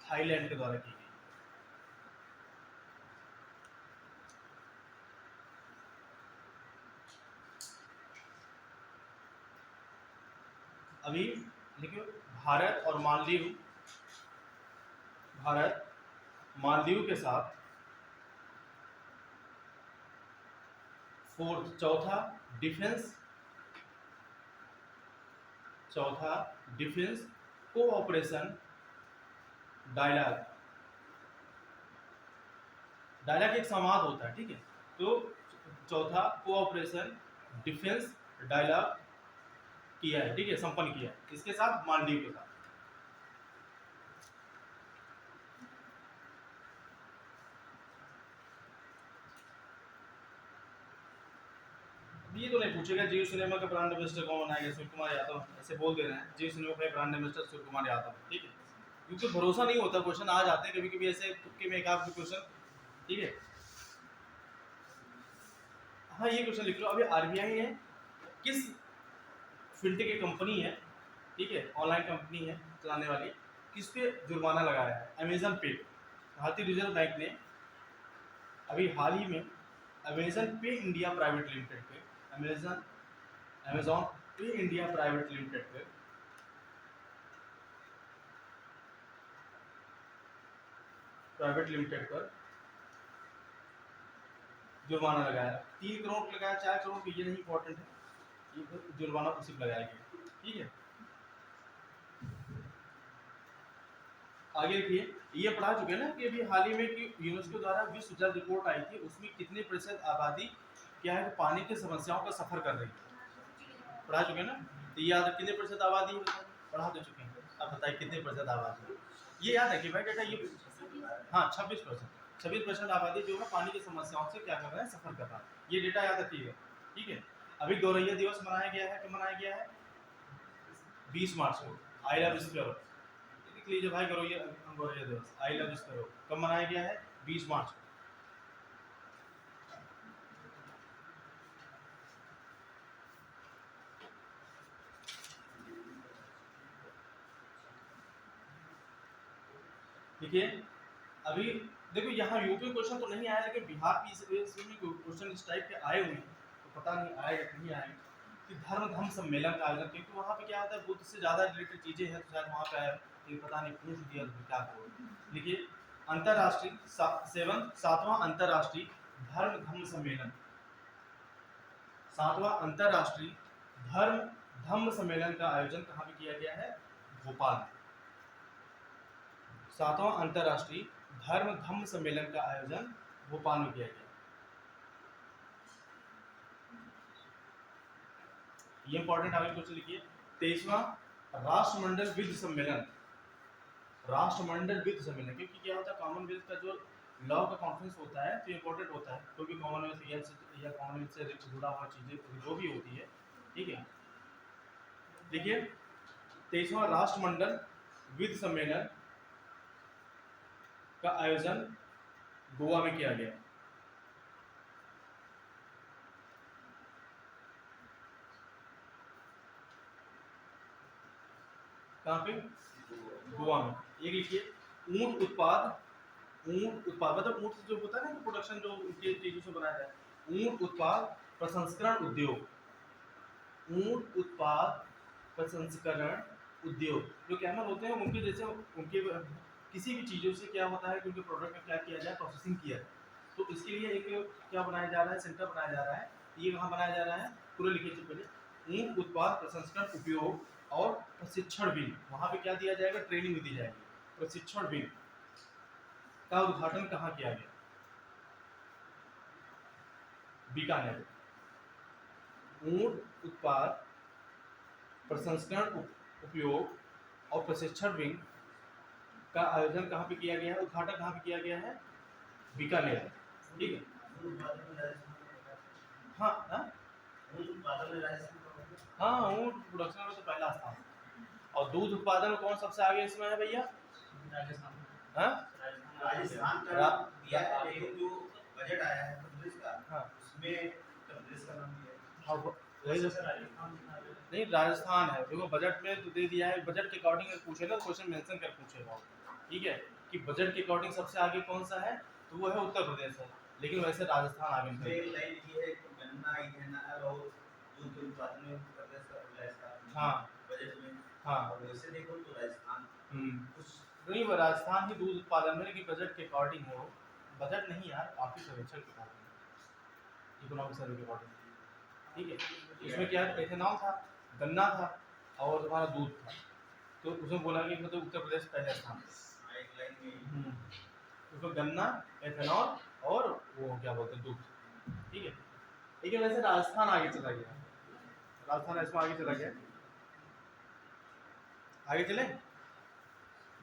[SPEAKER 1] थाईलैंड के द्वारा की गई। अभी देखिए भारत और मालदीव के साथ चौथा डिफेंस कोऑपरेशन डायलॉग एक संवाद होता है, ठीक है। तो चौथा कोऑपरेशन डिफेंस डायलॉग किया है, ठीक है, संपन्न किया है इसके साथ, मालदीव के साथ। ये तो नहीं पूछेगा जियो सिनेमा का ब्रांड एम्बेसडर कौन बनाएगा, सूर्य कुमार यादव, ऐसे बोल दे रहे हैं जियो सिनेमा का ब्रांड एम्बेसडर सूर्य कुमार यादव, ठीक है। क्योंकि भरोसा नहीं होता, क्वेश्चन आ जाते हैं कभी कभी ऐसे तुक्के में एक आध क्वेश्चन, ठीक है। हाँ ये क्वेश्चन लिख लो, अभी आरबीआई है किस फिनटेक की कंपनी है, ठीक है, ऑनलाइन कंपनी है चलाने वाली, किस पे जुर्माना लगाया है? अमेजन पे। भारतीय रिजर्व बैंक ने अभी हाल ही में अमेजन पे इंडिया प्राइवेट लिमिटेड पे अमेजॉन पे इंडिया प्राइवेट लिमिटेड पे पर जुर्माना लगाया, 3 करोड़ लगाया, 4 करोड़, ये नहीं इंपॉर्टेंट है, ये जुर्माना उसी पर लगाया गया, ठीक है। आगे देखिए, ये पढ़ा चुके हैं ना कि अभी हाल ही में कि यूनेस्को द्वारा विश्व जल रिपोर्ट आई थी, उसमें कितने प्रतिशत आबादी क्या है पानी की समस्याओं का सफर कर रही है, पढ़ा चुके हैं ना। तो ये याद कितने प्रतिशत आबादी है, पढ़ा दे चुके हैं, अब बताइए कितने प्रतिशत आबादी है, ये याद रखिए भाई बेटा, ये हाँ 26% आबादी जो है पानी की समस्याओं से क्या कर रहा है, सफर कर रहा है, ये डेटा याद रखिएगा, ठीक है। अभी गौरैया दिवस मनाया गया है, कब मनाया गया है? 20 मार्च को, आई लव स्पेरो, लिख लीजिए भाई, गौरैया दिवस, आई लव स्पेरो कब मनाया गया है? 20 मार्च को। देखिए अभी देखो यहाँ यूपी क्वेश्चन तो नहीं आया, लेकिन बिहार की में क्वेश्चन इस टाइप के आए हुए हैं, तो पता नहीं आए या नहीं आए कि धर्म सम्मेलन का आयोजन, क्योंकि वहाँ पे क्या होता है, बुद्ध से ज़्यादा रिलेटेड चीज़ें हैं, तो शायद वहाँ पे आया, ये पता नहीं पूछ दिया तो क्या करो। देखिए अंतर्राष्ट्रीय सातवां अंतर्राष्ट्रीय धर्म सम्मेलन, सातवां अंतर्राष्ट्रीय धर्म सम्मेलन का आयोजन कहाँ पे किया गया है? भोपाल। सातवां अंतर्राष्ट्रीय धम्म सम्मेलन का आयोजन भोपाल में किया गया। ये इंपॉर्टेंट आगे क्वेश्चन लिखिए, 23वां राष्ट्रमंडल विद्य सम्मेलन, क्योंकि क्या होता है, कॉमनवेल्थ का जो लॉ का कॉन्फ्रेंस होता है तो इंपॉर्टेंट होता है, क्योंकि कॉमनवेल्थ से जुड़ा हुआ चीजें जो भी होती है, ठीक है। देखिए 23वां राष्ट्रमंडल विद्य सम्मेलन का आयोजन गोवा में किया गया। कहाँ पे? गोवा में। एक लिखिए, ऊंट उत्पाद मतलब ऊंट जो होता है ना, प्रोडक्शन जो उनके चीजों से बनाया जाए, ऊंट उत्पाद प्रसंस्करण उद्योग, ऊंट उत्पाद प्रसंस्करण उद्योग, जो कैमल होते हैं उनके जैसे उनके किसी भी चीज़ों से क्या होता है कि उनके प्रोडक्ट में क्या किया जाए, प्रोसेसिंग किया जाए, तो इसके लिए एक क्या बनाया जा रहा है, सेंटर बनाया जा रहा है। ये कहाँ बनाया जा रहा है, पूरे लिखिए पहले, ऊंट उत्पाद प्रसंस्करण उपयोग और प्रशिक्षण भी, वहाँ पे क्या दिया जाएगा, ट्रेनिंग दी जाएगी। प्रशिक्षण भी का उद्घाटन कहाँ किया गया? बीकानेर। ऊंट उत्पाद प्रसंस्करण उपयोग और प्रशिक्षण विंग का आयोजन कहाँ पे किया गया है, उद्घाटन कहाँ पे किया गया है? बीकानेर, ठीक है। हाँ हाँ, ऊंट प्रोडक्शन में तो पहला स्थान, और दूध उत्पादन में कौन सबसे आगे इसमें है भैया?
[SPEAKER 2] राजस्थान का दिया है, लेकिन जो बजट आया है का,
[SPEAKER 1] हाँ
[SPEAKER 2] उसमें का नाम दिया है।
[SPEAKER 1] हाँ, नहीं राजस्थान है, देखो बजट में तो दे दिया है, बजट के अकॉर्डिंग अगर पूछे ना क्वेश्चन मेंशन कर पूछेगा, ठीक है, कि बजट के अकॉर्डिंग सबसे आगे कौन सा है, तो वो है उत्तर प्रदेश है, लेकिन वैसे राजस्थान आगे
[SPEAKER 2] इसमें
[SPEAKER 1] नहीं
[SPEAKER 2] एक लाइन की है कि गन्ना इथेनॉल और दूध उत्पादन में उत्तर प्रदेश का पहला स्थान है
[SPEAKER 1] हाँ
[SPEAKER 2] बजट में।
[SPEAKER 1] हाँ
[SPEAKER 2] और वैसे देखो तो राजस्थान कुछ
[SPEAKER 1] नहीं, वो राजस्थान ही दूध उत्पादन में, लेकिन बजट के अकॉर्डिंग है वो, बजट नहीं यार, आपकी सर्वेक्षण के अकॉर्डिंग, इकोनॉमिक सर्वे के अकॉर्डिंग, ठीक है। इसमें क्या एथेनॉल था, गन्ना था और तुम्हारा दूध था, तो उसमें बोला कि मतलब उत्तर प्रदेश पहले स्थान पे।
[SPEAKER 2] एक लाइन में
[SPEAKER 1] उसमें गन्ना, एथेनॉल और वो क्या बोलते हैं दूध, ठीक है। लेकिन वैसे राजस्थान आगे चला गया, राजस्थान इसमें आगे चला गया, आगे चले,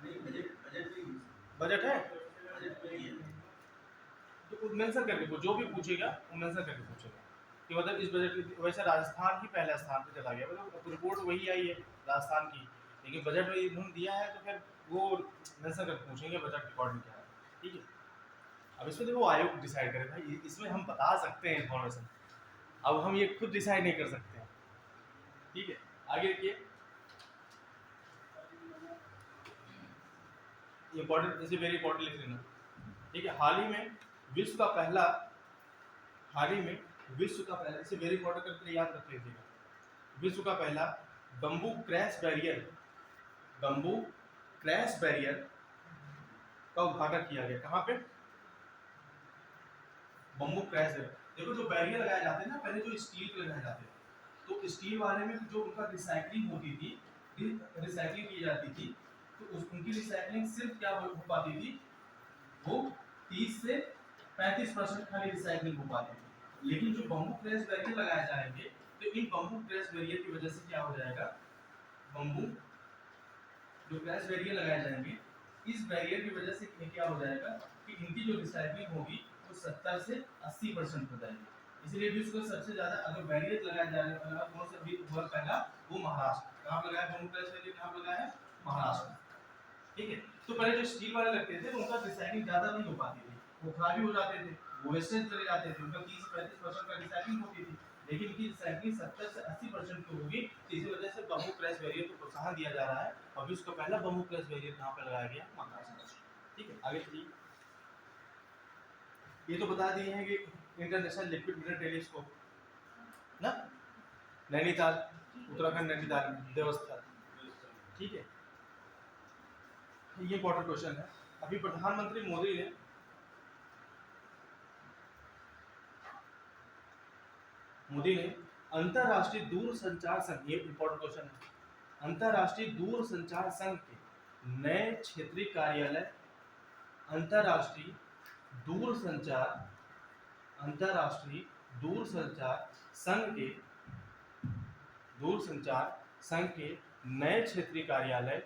[SPEAKER 2] नहीं बजट बजट भी
[SPEAKER 1] बजट है
[SPEAKER 2] बजट में ही है।
[SPEAKER 1] तो मेंशन करके पूछ, जो भी पूछेगा वो मेंशन करके पूछेगा कि मतलब इस बजट की, वैसे राजस्थान ही पहले स्थान पे चला गया, मतलब रिपोर्ट वही आई है राजस्थान की, लेकिन बजट में इन्होंने दिया है तो फिर वो मेंशन करके पूछेंगे बजट के अकॉर्डिंग क्या है, ठीक है। अब इसमें देखो आयोग डिसाइड करे भाई, इसमें हम बता सकते हैं इन्फॉर्मेशन, अब हम ये खुद डिसाइड नहीं कर सकते हैं, ठीक है। आगे देखिए, इंपॉर्टेंट, इसे वेरी इंपॉर्टेंट लिख लेना, ठीक है। हाल ही में विश्व का पहला, हाल ही में विश्व का पहला, इसे वेरी इंपॉर्टेंट करके याद रख लीजिएगा, विश्व का पहला bamboo crash barrier, bamboo crash barrier का उद्घाटन किया गया, कहाँ पे, बम्बू क्रैश बैरियर। देखो जो बैरियर लगाए जाते हैं ना, पहले जो स्टील के लगाए जाते हैं, तो स्टील वाले में जो उनका रिसाइकलिंग होती थी, रिसाइकलिंग की जाती थी, तो उनकी रिसाइकलिंग सिर्फ क्या हो पाती थी, वो 30 से 35% खाली रिसाइकलिंग हो पाती थी। लेकिन जो बम्बू क्रैश बैरियर लगाए जाएंगे, तो इन बम्बू क्रैश बैरियर की वजह से क्या हो जाएगा, बम्बू जो क्रैश बैरियर लगाए जाएंगे, इस बैरियर की वजह से क्या हो जाएगा कि इनकी जो रिसाइकलिंग होगी वो 70 से 80% हो जाएगी। इसलिए विश्व में सबसे ज्यादा अगर बैरियर लगाए जा रहे हैं, कौन सा भी हुआ पहला, वो महाराष्ट्र, कहाँ पे लगाया बम्बू क्रैश बैरियर, कहाँ पे लगाया है, महाराष्ट्र, ठीक है। तो पहले जो स्टील वाले लगते थे उनका रिसाइकलिंग ज्यादा नहीं हो पाती थी, वो खराब भी हो जाते थे, वो वेस्टेज चले जाते थे, उनका 30 से 35% का रिसाइकलिंग होती थी, लेकिन इनकी रिसाइकलिंग 70 से 80% की होगी, तो इसी वजह से बम्बू क्रैश बैरियर को प्रोत्साहन दिया जा रहा है, और विश्व का पहला बम्बू क्रैश बैरियर कहाँ पे लगाया गया, महाराष्ट्र, ठीक है। आगे चलिए, ये तो बता दिए हैं कि इंटरनेशनल लिक्विड मिरर टेलीस्कोप ना, नैनीताल, उत्तराखंड नैनीताल व्यवस्था, ठीक है। ये इंपॉर्टेंट क्वेश्चन है। अभी प्रधानमंत्री मोदी ने अंतरराष्ट्रीय दूरसंचार संघ, ये इंपॉर्टेंट क्वेश्चन है, अंतरराष्ट्रीय दूरसंचार संघ के नए क्षेत्रीय कार्यालय, अंतरराष्ट्रीय दूरसंचार संघ के दूरसंचार संघ के नए क्षेत्रीय कार्यालय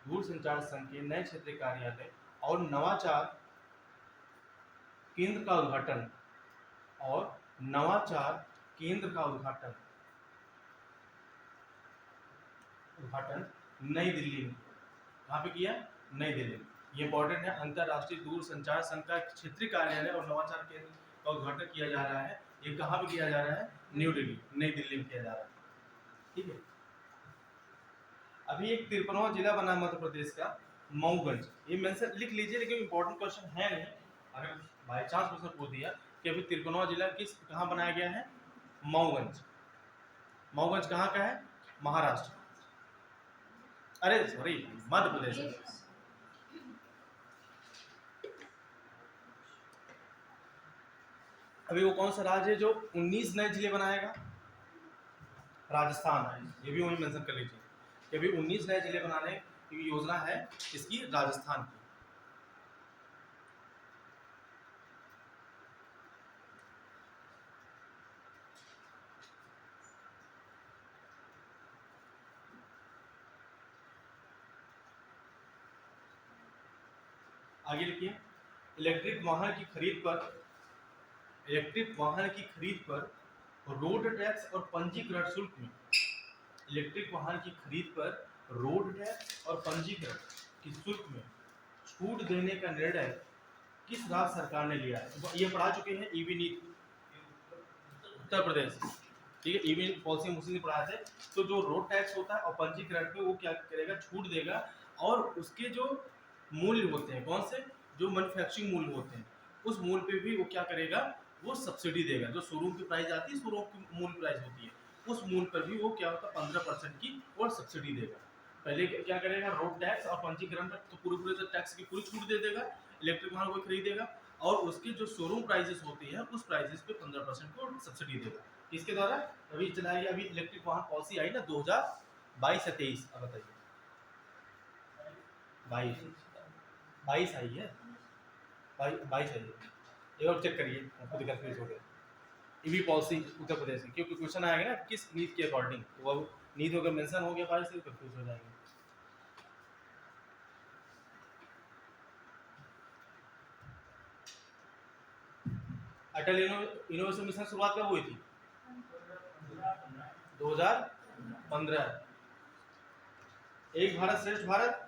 [SPEAKER 1] दूरसंचार संघ के नए क्षेत्रीय कार्यालय और नवाचार केंद्र का उद्घाटन, नई दिल्ली में, कहाँ पे किया, नई दिल्ली में, ये इंपॉर्टेंट है। अंतरराष्ट्रीय दूरसंचार संघ का क्षेत्रीय कार्यालय और नवाचार केंद्र का उद्घाटन किया जा रहा है, ये कहाँ पे किया जा रहा है, न्यू दिल्ली, नई दिल्ली में किया जा रहा है, ठीक है। अभी एक 53वां जिला बना मध्य प्रदेश का, मऊगंज, ये मेंशन लिख लीजिए, लेकिन इंपॉर्टेंट क्वेश्चन है नहीं, अगर बाय चांस क्वेश्चन पूछ दिया कि अभी 53वां जिला कहाँ बनाया गया है, मऊगंज, मऊगंज कहाँ का है, महाराष्ट्र, अरे सॉरी मध्य प्रदेश है। अभी वो कौन सा राज्य है जो 19 नए जिले बनाएगा, राजस्थान, ये भी वही मेंशन कर लीजिए कि अभी 19 नए जिले बनाने की योजना है, इसकी राजस्थान की। आगे लिखिए, इलेक्ट्रिक वाहन की खरीद पर रोड टैक्स और पंजीकरण शुल्क में, इलेक्ट्रिक वाहन की खरीद पर रोड टैक्स और पंजीकरण की शुल्क में छूट देने का निर्णय किस राज्य सरकार ने लिया है? ये पढ़ा चुके हैं ईवी नीति, उत्तर प्रदेश, ठीक है। ईवी पॉलिसी हम उसी से पढ़ाए थे। तो जो रोड टैक्स होता है और पंजीकरण पे वो क्या करेगा, छूट देगा, और उसके जो मूल्य होते हैं, कौन से, जो मैन्युफैक्चरिंग मूल्य होते हैं, उस मूल्य पे भी वो क्या करेगा, वो सब्सिडी देगा। जो शोरूम की प्राइस आती है, शोरूम की मूल्य प्राइस होती है, उस मूल्य पर भी वो क्या होता है, 15% की वो सब्सिडी देगा। पहले क्या करेगा, रोड टैक्स और पंजीकरण पर तो पूरे टैक्स की पूरी छूट दे देगा, इलेक्ट्रिक वाहन को खरीदेगा, और उसके जो शोरूम प्राइसेस होती है उस प्राइसेस पे 15% को सब्सिडी देगा। इसके द्वारा अभी चलाई अभी इलेक्ट्रिक वाहन पॉलिसी आई ना 2022 या 23, अब बताइए 22 आई है, 22 आई है। एक और चेक करिए, खुद कंफ्यूज हो गया। ईवी पॉलिसी उत्तर प्रदेश की, क्योंकि क्वेश्चन आएगा ना किस नीति के अकॉर्डिंग, वो नीति अगर मेंशन हो गया 22 से कंफ्यूज हो जाएंगे। अटल इनोवेशन मिशन शुरुआत कब हुई थी? 2015। एक भारत श्रेष्ठ भारत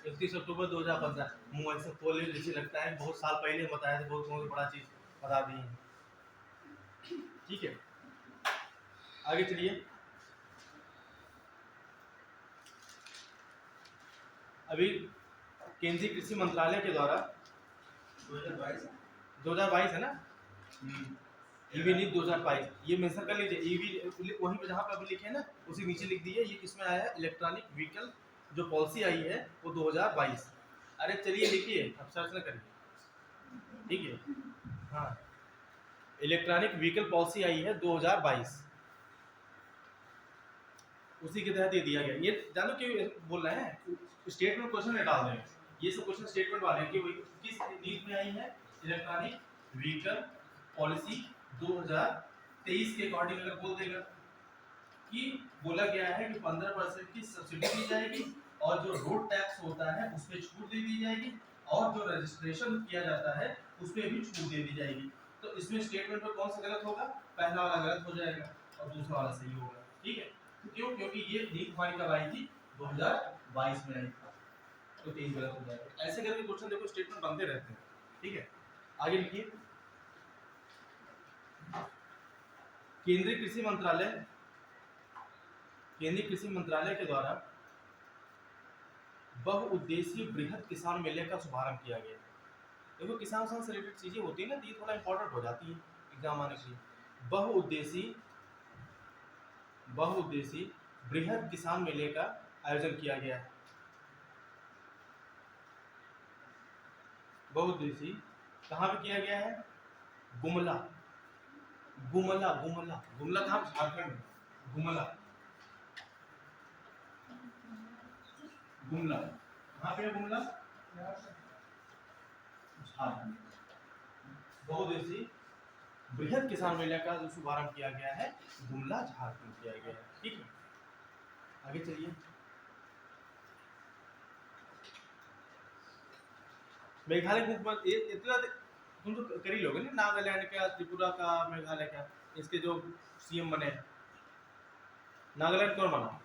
[SPEAKER 1] 31 अक्टूबर 2015। मुँह ऐसे खोले जैसे लगता है बहुत साल पहले बताया था, बहुत बड़ा चीज बता दी है। ठीक है, आगे चलिए। अभी केंद्रीय कृषि मंत्रालय के द्वारा 2022 है ना, ईवी नीति 2022, ये मेंशन कर लीजिए। ईवी वहीं पे जहाँ पे अभी लिखे हैं ना, उसी नीचे लिख दीजिए ये किसमें आया है, इलेक्ट्रॉनिक व्हीकल जो पॉलिसी आई है वो 2022। अरे चलिए लिखिए, अब सर्च न करिए, ठीक है। हाँ, इलेक्ट्रॉनिक व्हीकल पॉलिसी आई है 2022, उसी के तहत ये दिया गया। ये जानो क्यों बोल रहे हैं, स्टेटमेंट क्वेश्चन में डाल देंगे, ये सब क्वेश्चन स्टेटमेंट वाले कि वही किस नीति में आई है, इलेक्ट्रॉनिक व्हीकल पॉलिसी 2023 के अकॉर्डिंग अगर बोल देगा कि बोला गया है कि 15% की सब्सिडी दी जाएगी, और जो रोड टैक्स होता है उस पर छूट दे दी जाएगी, और जो रजिस्ट्रेशन किया जाता है उस पर भी छूट दे दी जाएगी। तो इसमें स्टेटमेंट में कौन सा गलत होगा, पहला वाला गलत हो जाएगा और दूसरा वाला सही होगा, ठीक है। क्यों, क्योंकि ये नीति हमारी कब आई थी, 2022 में आई थी, तो 23 गलत हो जाएगा। ऐसे करके क्वेश्चन देखो स्टेटमेंट बनते रहते हैं, ठीक है। आगे लिखिए, केंद्रीय कृषि मंत्रालय के द्वारा बहुउद्देशीय बृहद किसान मेले का शुभारंभ किया गया। देखो किसान से रिलेटेड चीजें होती है ना, तो ये थोड़ा इंपॉर्टेंट हो जाती है एग्जाम आने के लिए। बहुउद्देशीय बृहद किसान मेले का आयोजन किया गया है। बहुउद्देशीय कहाँ पे किया गया है, गुमला कहाँ, झारखंड में, गुमला कहाँ पे है, गुमला झारखंड। बहुउद्देशीय बृहद किसान मेला का जो शुभारंभ किया गया है गुमला झारखंड किया गया है, ठीक है। आगे चलिए, मेघालय मुख्यमंत्री इतना तुम तो कर ही लोगे ना, नागालैंड का, त्रिपुरा का, मेघालय का, इसके जो सीएम बने। नागालैंड कौन बना,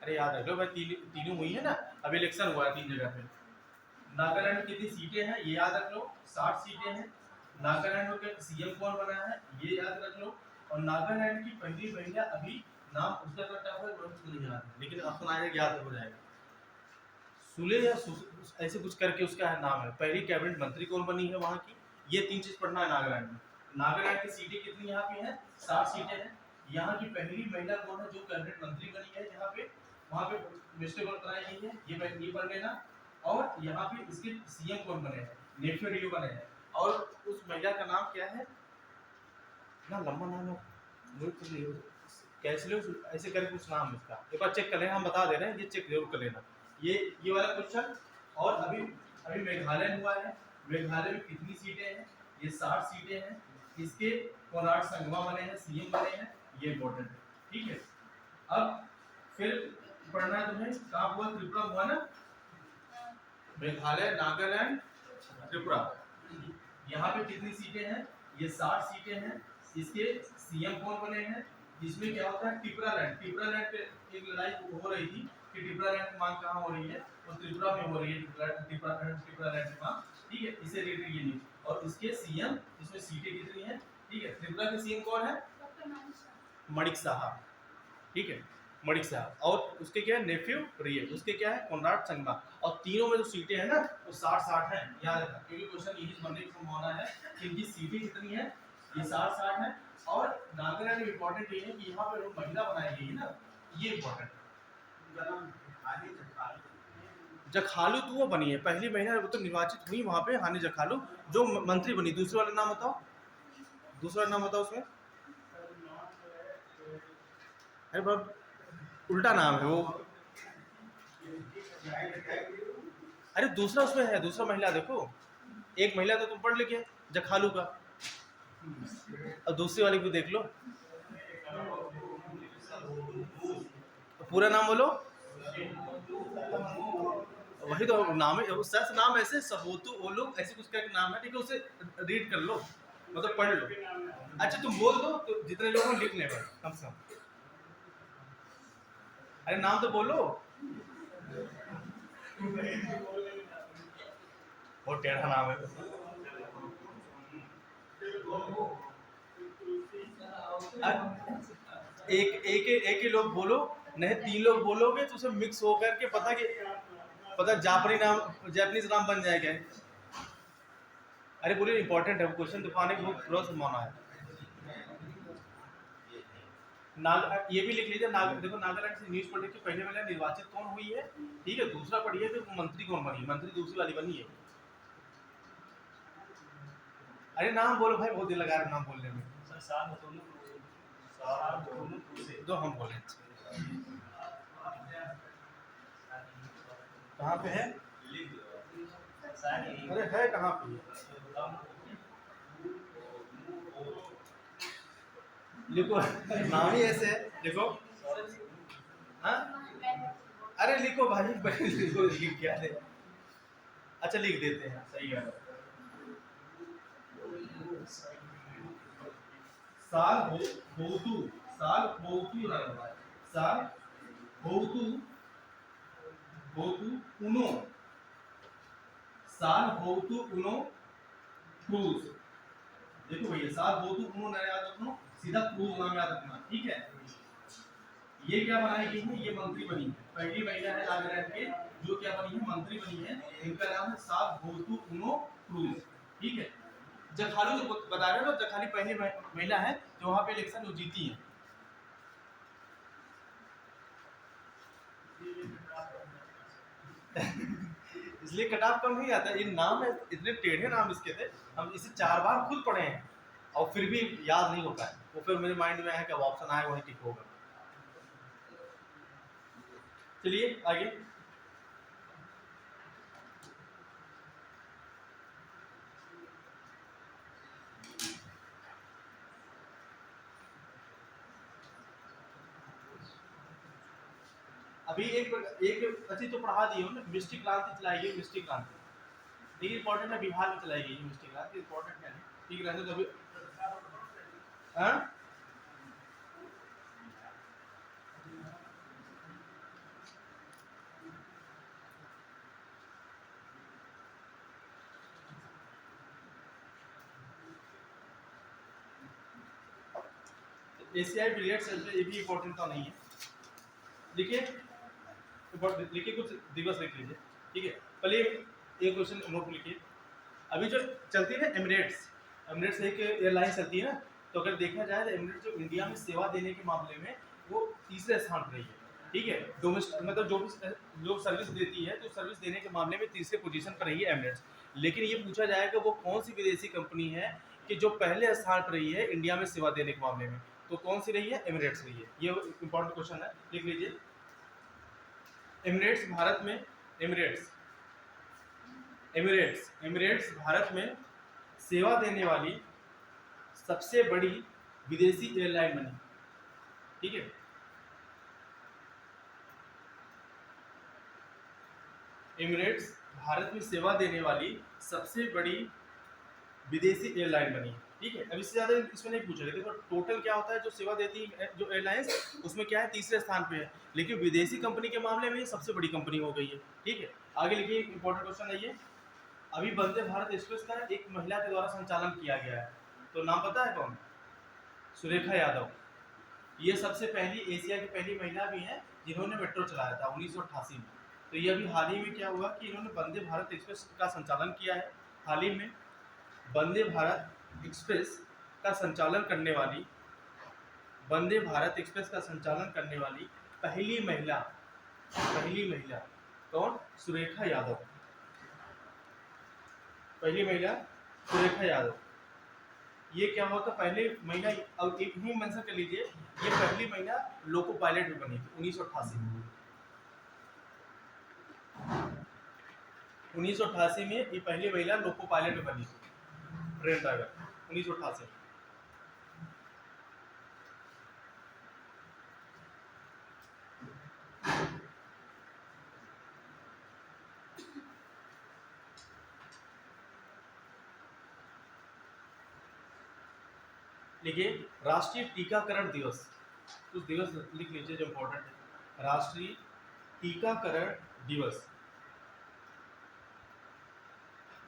[SPEAKER 1] अरे याद रख लो भाई, तीनों हुई है ना, अभी इलेक्शन हुआ है 3 जगह पे। नागालैंड में कितनी सीटें हैं ये याद रख लो, 60 सीटें हैं। नागालैंड का सीएम कौन बना है ये याद रख लो, और नागालैंड की पहली महिला, अभी नाम उसका कटा हुआ है नहीं याद है, लेकिन अब सुनाएगा याद हो जाएगा, सुले या ऐसे कुछ करके उसका नाम है। पहली कैबिनेट मंत्री कौन बनी है वहाँ की, ये 3 चीज पढ़ना है नागालैंड में। नागालैंड की सीटें कितनी यहाँ पे हैं, 60 सीटें हैं। यहाँ की पहली महिला कौन है जो कैबिनेट मंत्री बनी है, यहाँ पे वहाँ पे मिस्टेक कौन बनाई गई है, ये पढ़ लेना। और यहाँ पे इसके सीएम कौन बने हैं, नेफ्यू रियो बने हैं, और उस महिला का नाम क्या है, ना लंबा नाम है कैसे लो, ऐसे करके कुछ नाम है इसका, एक बार चेक कर लेना, हम बता दे रहे हैं, ये चेक जरूर कर लेना। ये वाला क्वेश्चन। और अभी मेघालय हुआ है, मेघालय में कितनी सीटें हैं, ये 60 सीटें हैं। इसके कोनराड संगमा बने हैं, सीएम बने हैं, ये इंपॉर्टेंट है, ठीक है। अब फिर पढ़ना है तुम्हें, कहाँ हुआ, त्रिपुरा हुआ ना, मेघालय, नागालैंड, त्रिपुरा, यहाँ पे कितनी सीटें हैं, ये 60 सीटें हैं। इसके सीएम कौन बने हैं, इसमें क्या होता है, टिपरा लैंड पे एक लड़ाई हो रही थी, कि डिफरेंट मांग कहाँ हो रही है, वो त्रिपुरा में हो रही है, डिफरेंट मांग, ठीक है, इसे रिलेटेड ये न्यूज। और इसके सीएम, इसमें सीटें कितनी है, ठीक है, त्रिपुरा के सीएम कौन है, मणिक साहब, ठीक है, मणिक साहब, और उसके क्या है नेफ्यू रियल, उसके क्या है कोनराड संगमा, और तीनों में जो सीटें हैं ना वो 60-60 है, याद रखना, क्योंकि क्वेश्चन यही बनने की संभावना है कि इनकी सीटें कितनी है, ये 60-60 है। और नागालैंड में इंपॉर्टेंट ये है कि यहाँ पे जो महिला बनाई गई है ना, ये इंपॉर्टेंट, जखालू तो वो बनी है पहली महिला वो तो निर्वाचित हुई वहाँ पे, हानि जखालू, जो मंत्री बनी। दूसरे वाला नाम बताओ, दूसरा नाम बताओ उसमें, अरे बहुत उल्टा नाम है वो, अरे दूसरा उसमें है, दूसरा महिला देखो, एक महिला तो तुम पढ़ लिखे जखालू का, और दूसरी वाली भी देख लो, तो पूरा नाम बोलो, वही तो नाम है, वो सच नाम ऐसे सबोतु वो लोग ऐसे कुछ करके नाम है, ठीक है, उसे रीड कर लो, मतलब पढ़ लो। अच्छा तुम बोल दो तो जितने लोग हैं लिख ले भाई कम से कम, अरे नाम तो बोलो, बहुत टेढ़ा नाम है। एक ही लोग बोलो, नहीं 3 लोग बोलोगे तो उसे मिक्स हो करके पता जापानी नाम, जापानीज नाम बन जाएगा। अरे बोलिए इंपॉर्टेंट है वो क्वेश्चन, तो आने की बहुत थोड़ा संभावना है। ये भी लिख लीजिए, देखो नागालैंड से न्यूज पढ़ने की पहले वाला निर्वाचित कौन हुई है, ठीक है, दूसरा पढ़िए फिर मंत्री कौन बनी, मंत्री दूसरी वाली बनी है। अरे नाम बोलो भाई, बहुत दिल लगा रहे नाम बोलने में, जो हम बोले कहाँ पे है, अरे है कहाँ पे, लिखो नाम ही ऐसे है, लिखो, हाँ अरे लिखो भाई लिखो, लिख क्या दे, अच्छा लिख देते हैं, सही है। साल होतु, साल होतु रहा है, साल होतु, होतु उनो, साल होतु उनो क्रूज, देखो भैया साल होतु उनो ना याद रखना, सीधा क्रूज नाम याद रखना, ठीक है। ये क्या बनाई गई है, ये मंत्री बनी है, पहली महिला है नागालैंड के जो क्या बनी है, मंत्री बनी है, इनका नाम है साल होतु उनो क्रूज, ठीक है। जखालू जो बता रहे हो, जखाली पहली महिला है जो वहां पे इलेक्शन वो जीती है। इसलिए कटाव कम नहीं आता, ये नाम है इतने टेढ़े नाम इसके थे, हम इसे 4 बार खुद पढ़े हैं और फिर भी याद नहीं होता है, वो फिर मेरे माइंड में है कि ऑप्शन आए वही टिक होगा। चलिए आगे, अभी एक अच्छी तो पढ़ा दी हो ना, मिष्टी क्रांति चलाई गई, मिष्टी क्रांति, लेकिन इंपॉर्टेंट है बिहार में चलाई गई मिष्टी क्रांति, इंपॉर्टेंट है नहीं, ठीक रहने तो अभी हाँ एशियाई बिलियर्ड्स ये भी इंपॉर्टेंट तो नहीं है, देखिए लिखिए कुछ दिवस लिख लीजिए, ठीक है। पहले एक क्वेश्चन नोट लिखिए, अभी जो चलती है ना एमिरेट्स, एमिरेट्स एक एयरलाइन चलती है ना, तो अगर देखा जाए तो एमिरेट्स जो इंडिया में सेवा देने के मामले में वो तीसरे स्थान पर रही है, ठीक है, डोमेस्टिक मतलब जो भी लोग सर्विस देती है तो सर्विस देने के मामले में तीसरे पोजीशन पर रही है एमिरेट्स। लेकिन ये पूछा जाएगा वो कौन सी विदेशी कंपनी है कि जो पहले स्थान पर रही है इंडिया में सेवा देने के मामले में, तो कौन सी रही है, एमिरेट्स रही है, ये इंपॉर्टेंट क्वेश्चन है, लिख लीजिए। एमिरेट्स भारत में, एमिरेट्स भारत में सेवा देने वाली सबसे बड़ी विदेशी एयरलाइन बनी, ठीक है। एमिरेट्स भारत में सेवा देने वाली सबसे बड़ी विदेशी एयरलाइन बनी, ठीक है। अब इससे ज़्यादा इसमें नहीं पूछेगा। देखो टोटल क्या होता है, जो सेवा देती है जो एयरलाइंस, उसमें क्या है, तीसरे स्थान पे है, लेकिन विदेशी कंपनी के मामले में ये सबसे बड़ी कंपनी हो गई है। ठीक है, आगे लिखिए, इंपॉर्टेंट क्वेश्चन है ये। अभी वंदे भारत एक्सप्रेस का एक महिला के द्वारा संचालन किया गया है, तो नाम पता है कौन? सुरेखा यादव। ये सबसे पहली, एशिया की पहली महिला भी है जिन्होंने मेट्रो चलाया था 1988 में। तो ये अभी हाल ही में क्या हुआ कि इन्होंने वंदे भारत एक्सप्रेस का संचालन किया है हाल ही में। वंदे भारत एक्सप्रेस का संचालन करने वाली, वंदे भारत एक्सप्रेस का संचालन करने वाली पहली महिला कौन? सुरेखा यादव। पहली महिला सुरेखा यादव। ये क्या होता, पहले महिला, अब एक ही मेंशन कर लीजिए, ये पहली महिला लोको पायलट भी बनी थी 1988 में। 1988 में ये पहली महिला लोको पायलट बनी थी, ट्रेन ड्राइवर, 1988। लिखिए, राष्ट्रीय टीकाकरण दिवस, कुछ दिवस लिख लीजिए जो इम्पोर्टेंट है। राष्ट्रीय टीकाकरण दिवस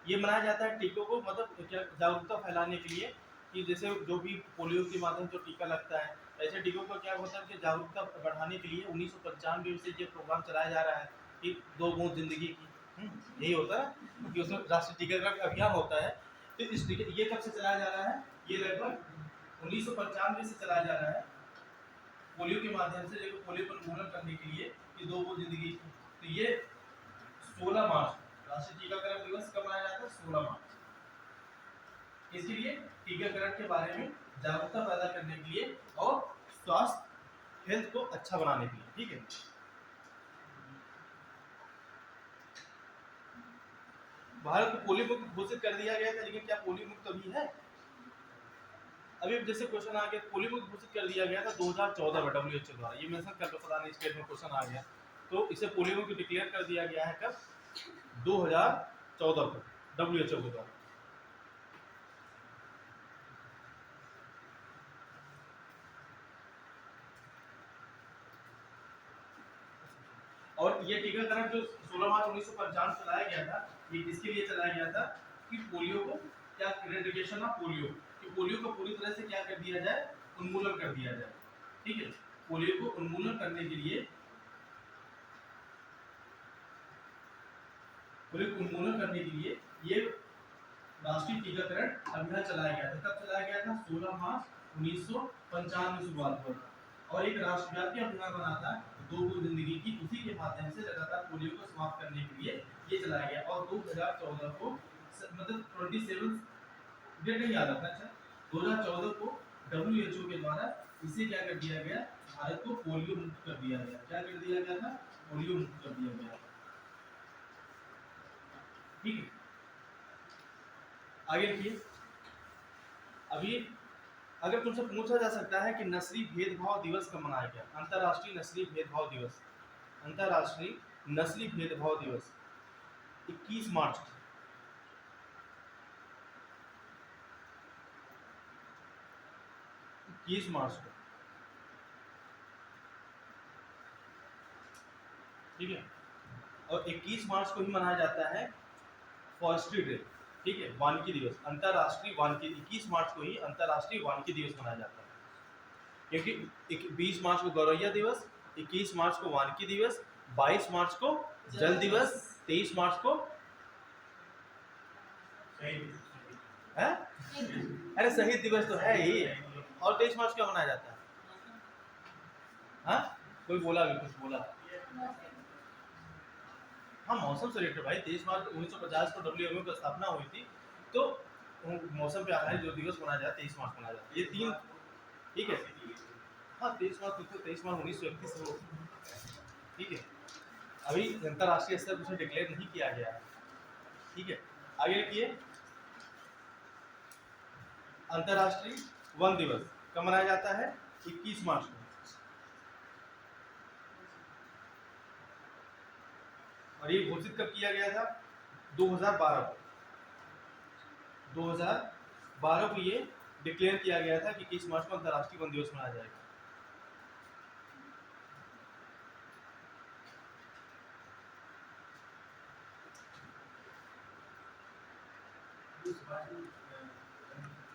[SPEAKER 1] ये मनाया जाता है टीकों को, मतलब क्या, जागरूकता फैलाने के लिए, कि जैसे जो भी पोलियो के माध्यम से टीका लगता है, ऐसे टीकों का क्या होता है कि जागरूकता बढ़ाने के लिए 1995 से ये प्रोग्राम चलाया जा रहा है कि 2 बूंद जिंदगी की, यही होता है कि उसमें राष्ट्रीय टीकाकरण अभियान होता है। तो इस ये कब से चलाया जा रहा है? ये लगभग 1995 से चलाया जा रहा है, पोलियो के माध्यम से, जो पोलियो पर उन्मूलन करने के लिए, कि 2 बूंद जिंदगी की। तो ये 16 मार्च राष्ट्रीय टीकाकरण दिवस कब मनाया जाता है? 16 मार्च। इसके लिए टीकाकरण के बारे में जागरूकता पैदा करने के लिए और स्वास्थ्य हेल्थ को अच्छा बनाने के लिए। ठीक है, भारत को पोलियो मुक्त घोषित कर दिया गया था, लेकिन क्या पोलियो मुक्त अभी है? अभी जैसे क्वेश्चन आ गया, पोलियो मुक्त घोषित कर दिया गया था 2014 में WHO द्वारा, ये मेंशन कर लो, पता नहीं स्टेट में क्वेश्चन आ गया, तो इसे पोलियो मुक्त डिक्लेयर कर दिया गया है कब? 2014 को WHO के द्वारा। और ये टीकाकरण जो 16 मार्च 1995 चलाया गया था, ये किसके लिए चलाया गया था? कि पोलियो को क्या, इरेडिकेशन ऑफ पोलियो, कि पोलियो को पूरी तरह से क्या कर दिया जाए? उन्मूलन कर दिया जाए। ठीक है, पोलियो को उन्मूलन करने के लिए, पोलियो को उन्मूलन करने के लिए ये राष्ट्रीय टीकाकरण अभियान चलाया गया था। कब चलाया गया था? 16 मार्च 1995 में शुरुआत हुआ था, और एक राष्ट्रव्यापी अभियान बना था 2 बूंद जिंदगी की, उसी के माध्यम से लगातार पोलियो को समाप्त करने के लिए ये चलाया गया। और 2014 को, मतलब 27 डेट नहीं याद आता, अच्छा 2014 को WHO के द्वारा इसे क्या कर दिया गया? भारत को पोलियो मुक्त कर दिया गया। क्या कर दिया गया था? पोलियो मुक्त कर दिया गया। ठीक है, आगे लिखिए। अभी अगर तुमसे पूछा जा सकता है कि नस्लीय भेदभाव दिवस कब मनाया गया? अंतर्राष्ट्रीय नस्लीय भेदभाव दिवस, अंतर्राष्ट्रीय नस्लीय भेदभाव दिवस 21 मार्च, 21 मार्च को। ठीक है, और 21 मार्च को ही मनाया जाता है फॉरेस्ट्री डे। ठीक है, वानिकी दिवस, अंतर्राष्ट्रीय वानिकी, 21 मार्च को ही अंतर्राष्ट्रीय वानिकी दिवस मनाया जाता है, क्योंकि 20 मार्च को गौरैया दिवस, 21 मार्च को वानिकी दिवस, 22 मार्च को जल दिवस, 23 मार्च को है? अरे शहीद दिवस तो है ही, और 23 मार्च क्यों मनाया जाता है? हाँ, कोई बोला भी, कुछ बोला? हाँ, मौसम से रिलेटेड भाई। 23 मार्च 1950 को WHO की स्थापना हुई थी, तो मौसम पे आधारित जो दिवस मनाया जाता है 23 मार्च मनाया जाता है, ये 3। ठीक है, हाँ 23 मार्च, 23 मार्च 1931 को। ठीक है, अभी अंतर्राष्ट्रीय स्तर पर उसे डिक्लेयर नहीं किया गया है। ठीक है, आगे लिखिए, अंतर्राष्ट्रीय वन दिवस कब मनाया जाता है? 21 मार्च को। और ये घोषित कब किया गया था? 2012 को। 2012 को ये डिक्लेयर किया गया था कि 21 मार्च को अंतर्राष्ट्रीय वन दिवस मनाया जाएगा?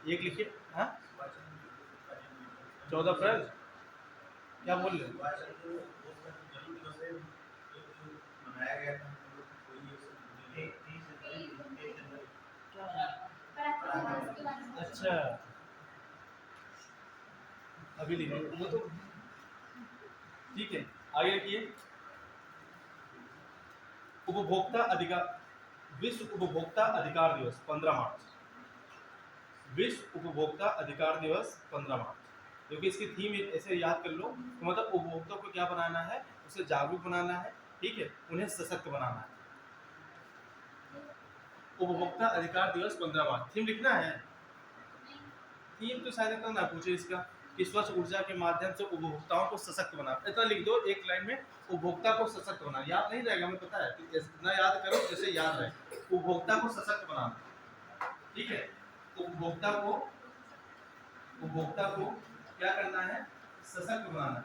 [SPEAKER 1] एक लिखिए। हाँ, 14 अप्रैल। क्या बोल रहे हैं? अच्छा, अभी लिखिए वो तो ठीक है। आगे लिखिए। उपभोक्ता अधिकार, विश्व उपभोक्ता अधिकार दिवस 15 मार्च। विश्व उपभोक्ता अधिकार दिवस 15 मार्च, क्योंकि इसकी थीम ऐसे याद कर लो, तो मतलब उपभोक्ता को क्या बनाना है, उसे जागरूक बनाना है, ठीक है, उन्हें सशक्त बनाना है। उपभोक्ता अधिकार दिवस 15 मार्च, थीम लिखना है। थीम तो शायद इतना ना पूछे इसका कि स्वच्छ ऊर्जा के माध्यम से उपभोक्ताओं को सशक्त बनाना, इतना लिख दो एक लाइन में, उपभोक्ता को सशक्त बनाना। याद नहीं रहेगा, हमें पता है, इतना याद करो जैसे याद रहे, उपभोक्ता को सशक्त बनाना, ठीक है। उपभोक्ता को क्या करना है, सशक्त बनाना है,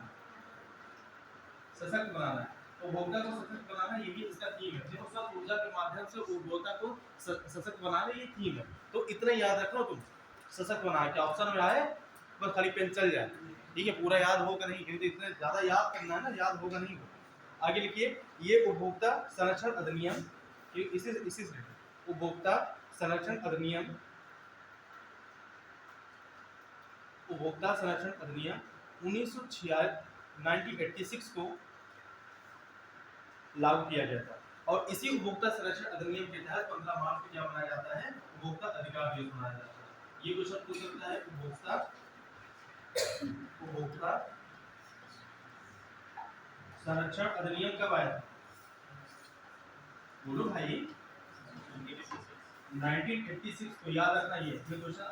[SPEAKER 1] सशक्त बनाना है, उपभोक्ता को सशक्त बनाना, यही इसका थीम है। देखो, स्वच्छ ऊर्जा के माध्यम से उपभोक्ता को सशक्त बनाना, ये थीम है। तो इतना याद रखो तुम, सशक्त बनाना क्या ऑप्शन में आए, बस खाली पेन चल जाए, ठीक है। पूरा याद होगा नहीं, क्योंकि इतना ज्यादा याद करना है ना, याद होगा नहीं। आगे लिखिए, ये उपभोक्ता संरक्षण अधिनियम, इसी से उपभोक्ता संरक्षण अधिनियम, उपभोक्ता संरक्षण अधिनियम 1986 को लागू किया गया था। और इसी उपभोक्ता संरक्षण अधिनियम के तहत 15 मार्च को क्या मनाया जाता है, उपभोक्ता अधिकार दिवस मनाया जाता है। ये क्वेश्चन पूछ सकता है, उपभोक्ता संरक्षण अधिनियम कब आया था, बोलो भाई। 1986 को याद रखना, ये क्वेश्चन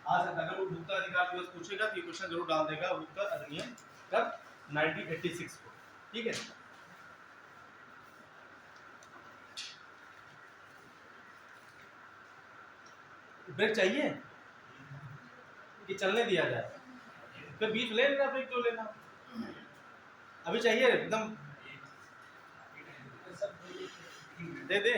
[SPEAKER 1] आ सकता है। अगर उपभोक्ता अधिकार दिवस पूछेगा तो ये क्वेश्चन जरूर डाल देगा, उपभोक्ता अधिनियम कब, 1986 को, ठीक है। ब्रेक चाहिए कि चलने दिया जाए, फिर बीच ले लेना, ब्रेक तो लेना, अभी चाहिए एकदम दे दे।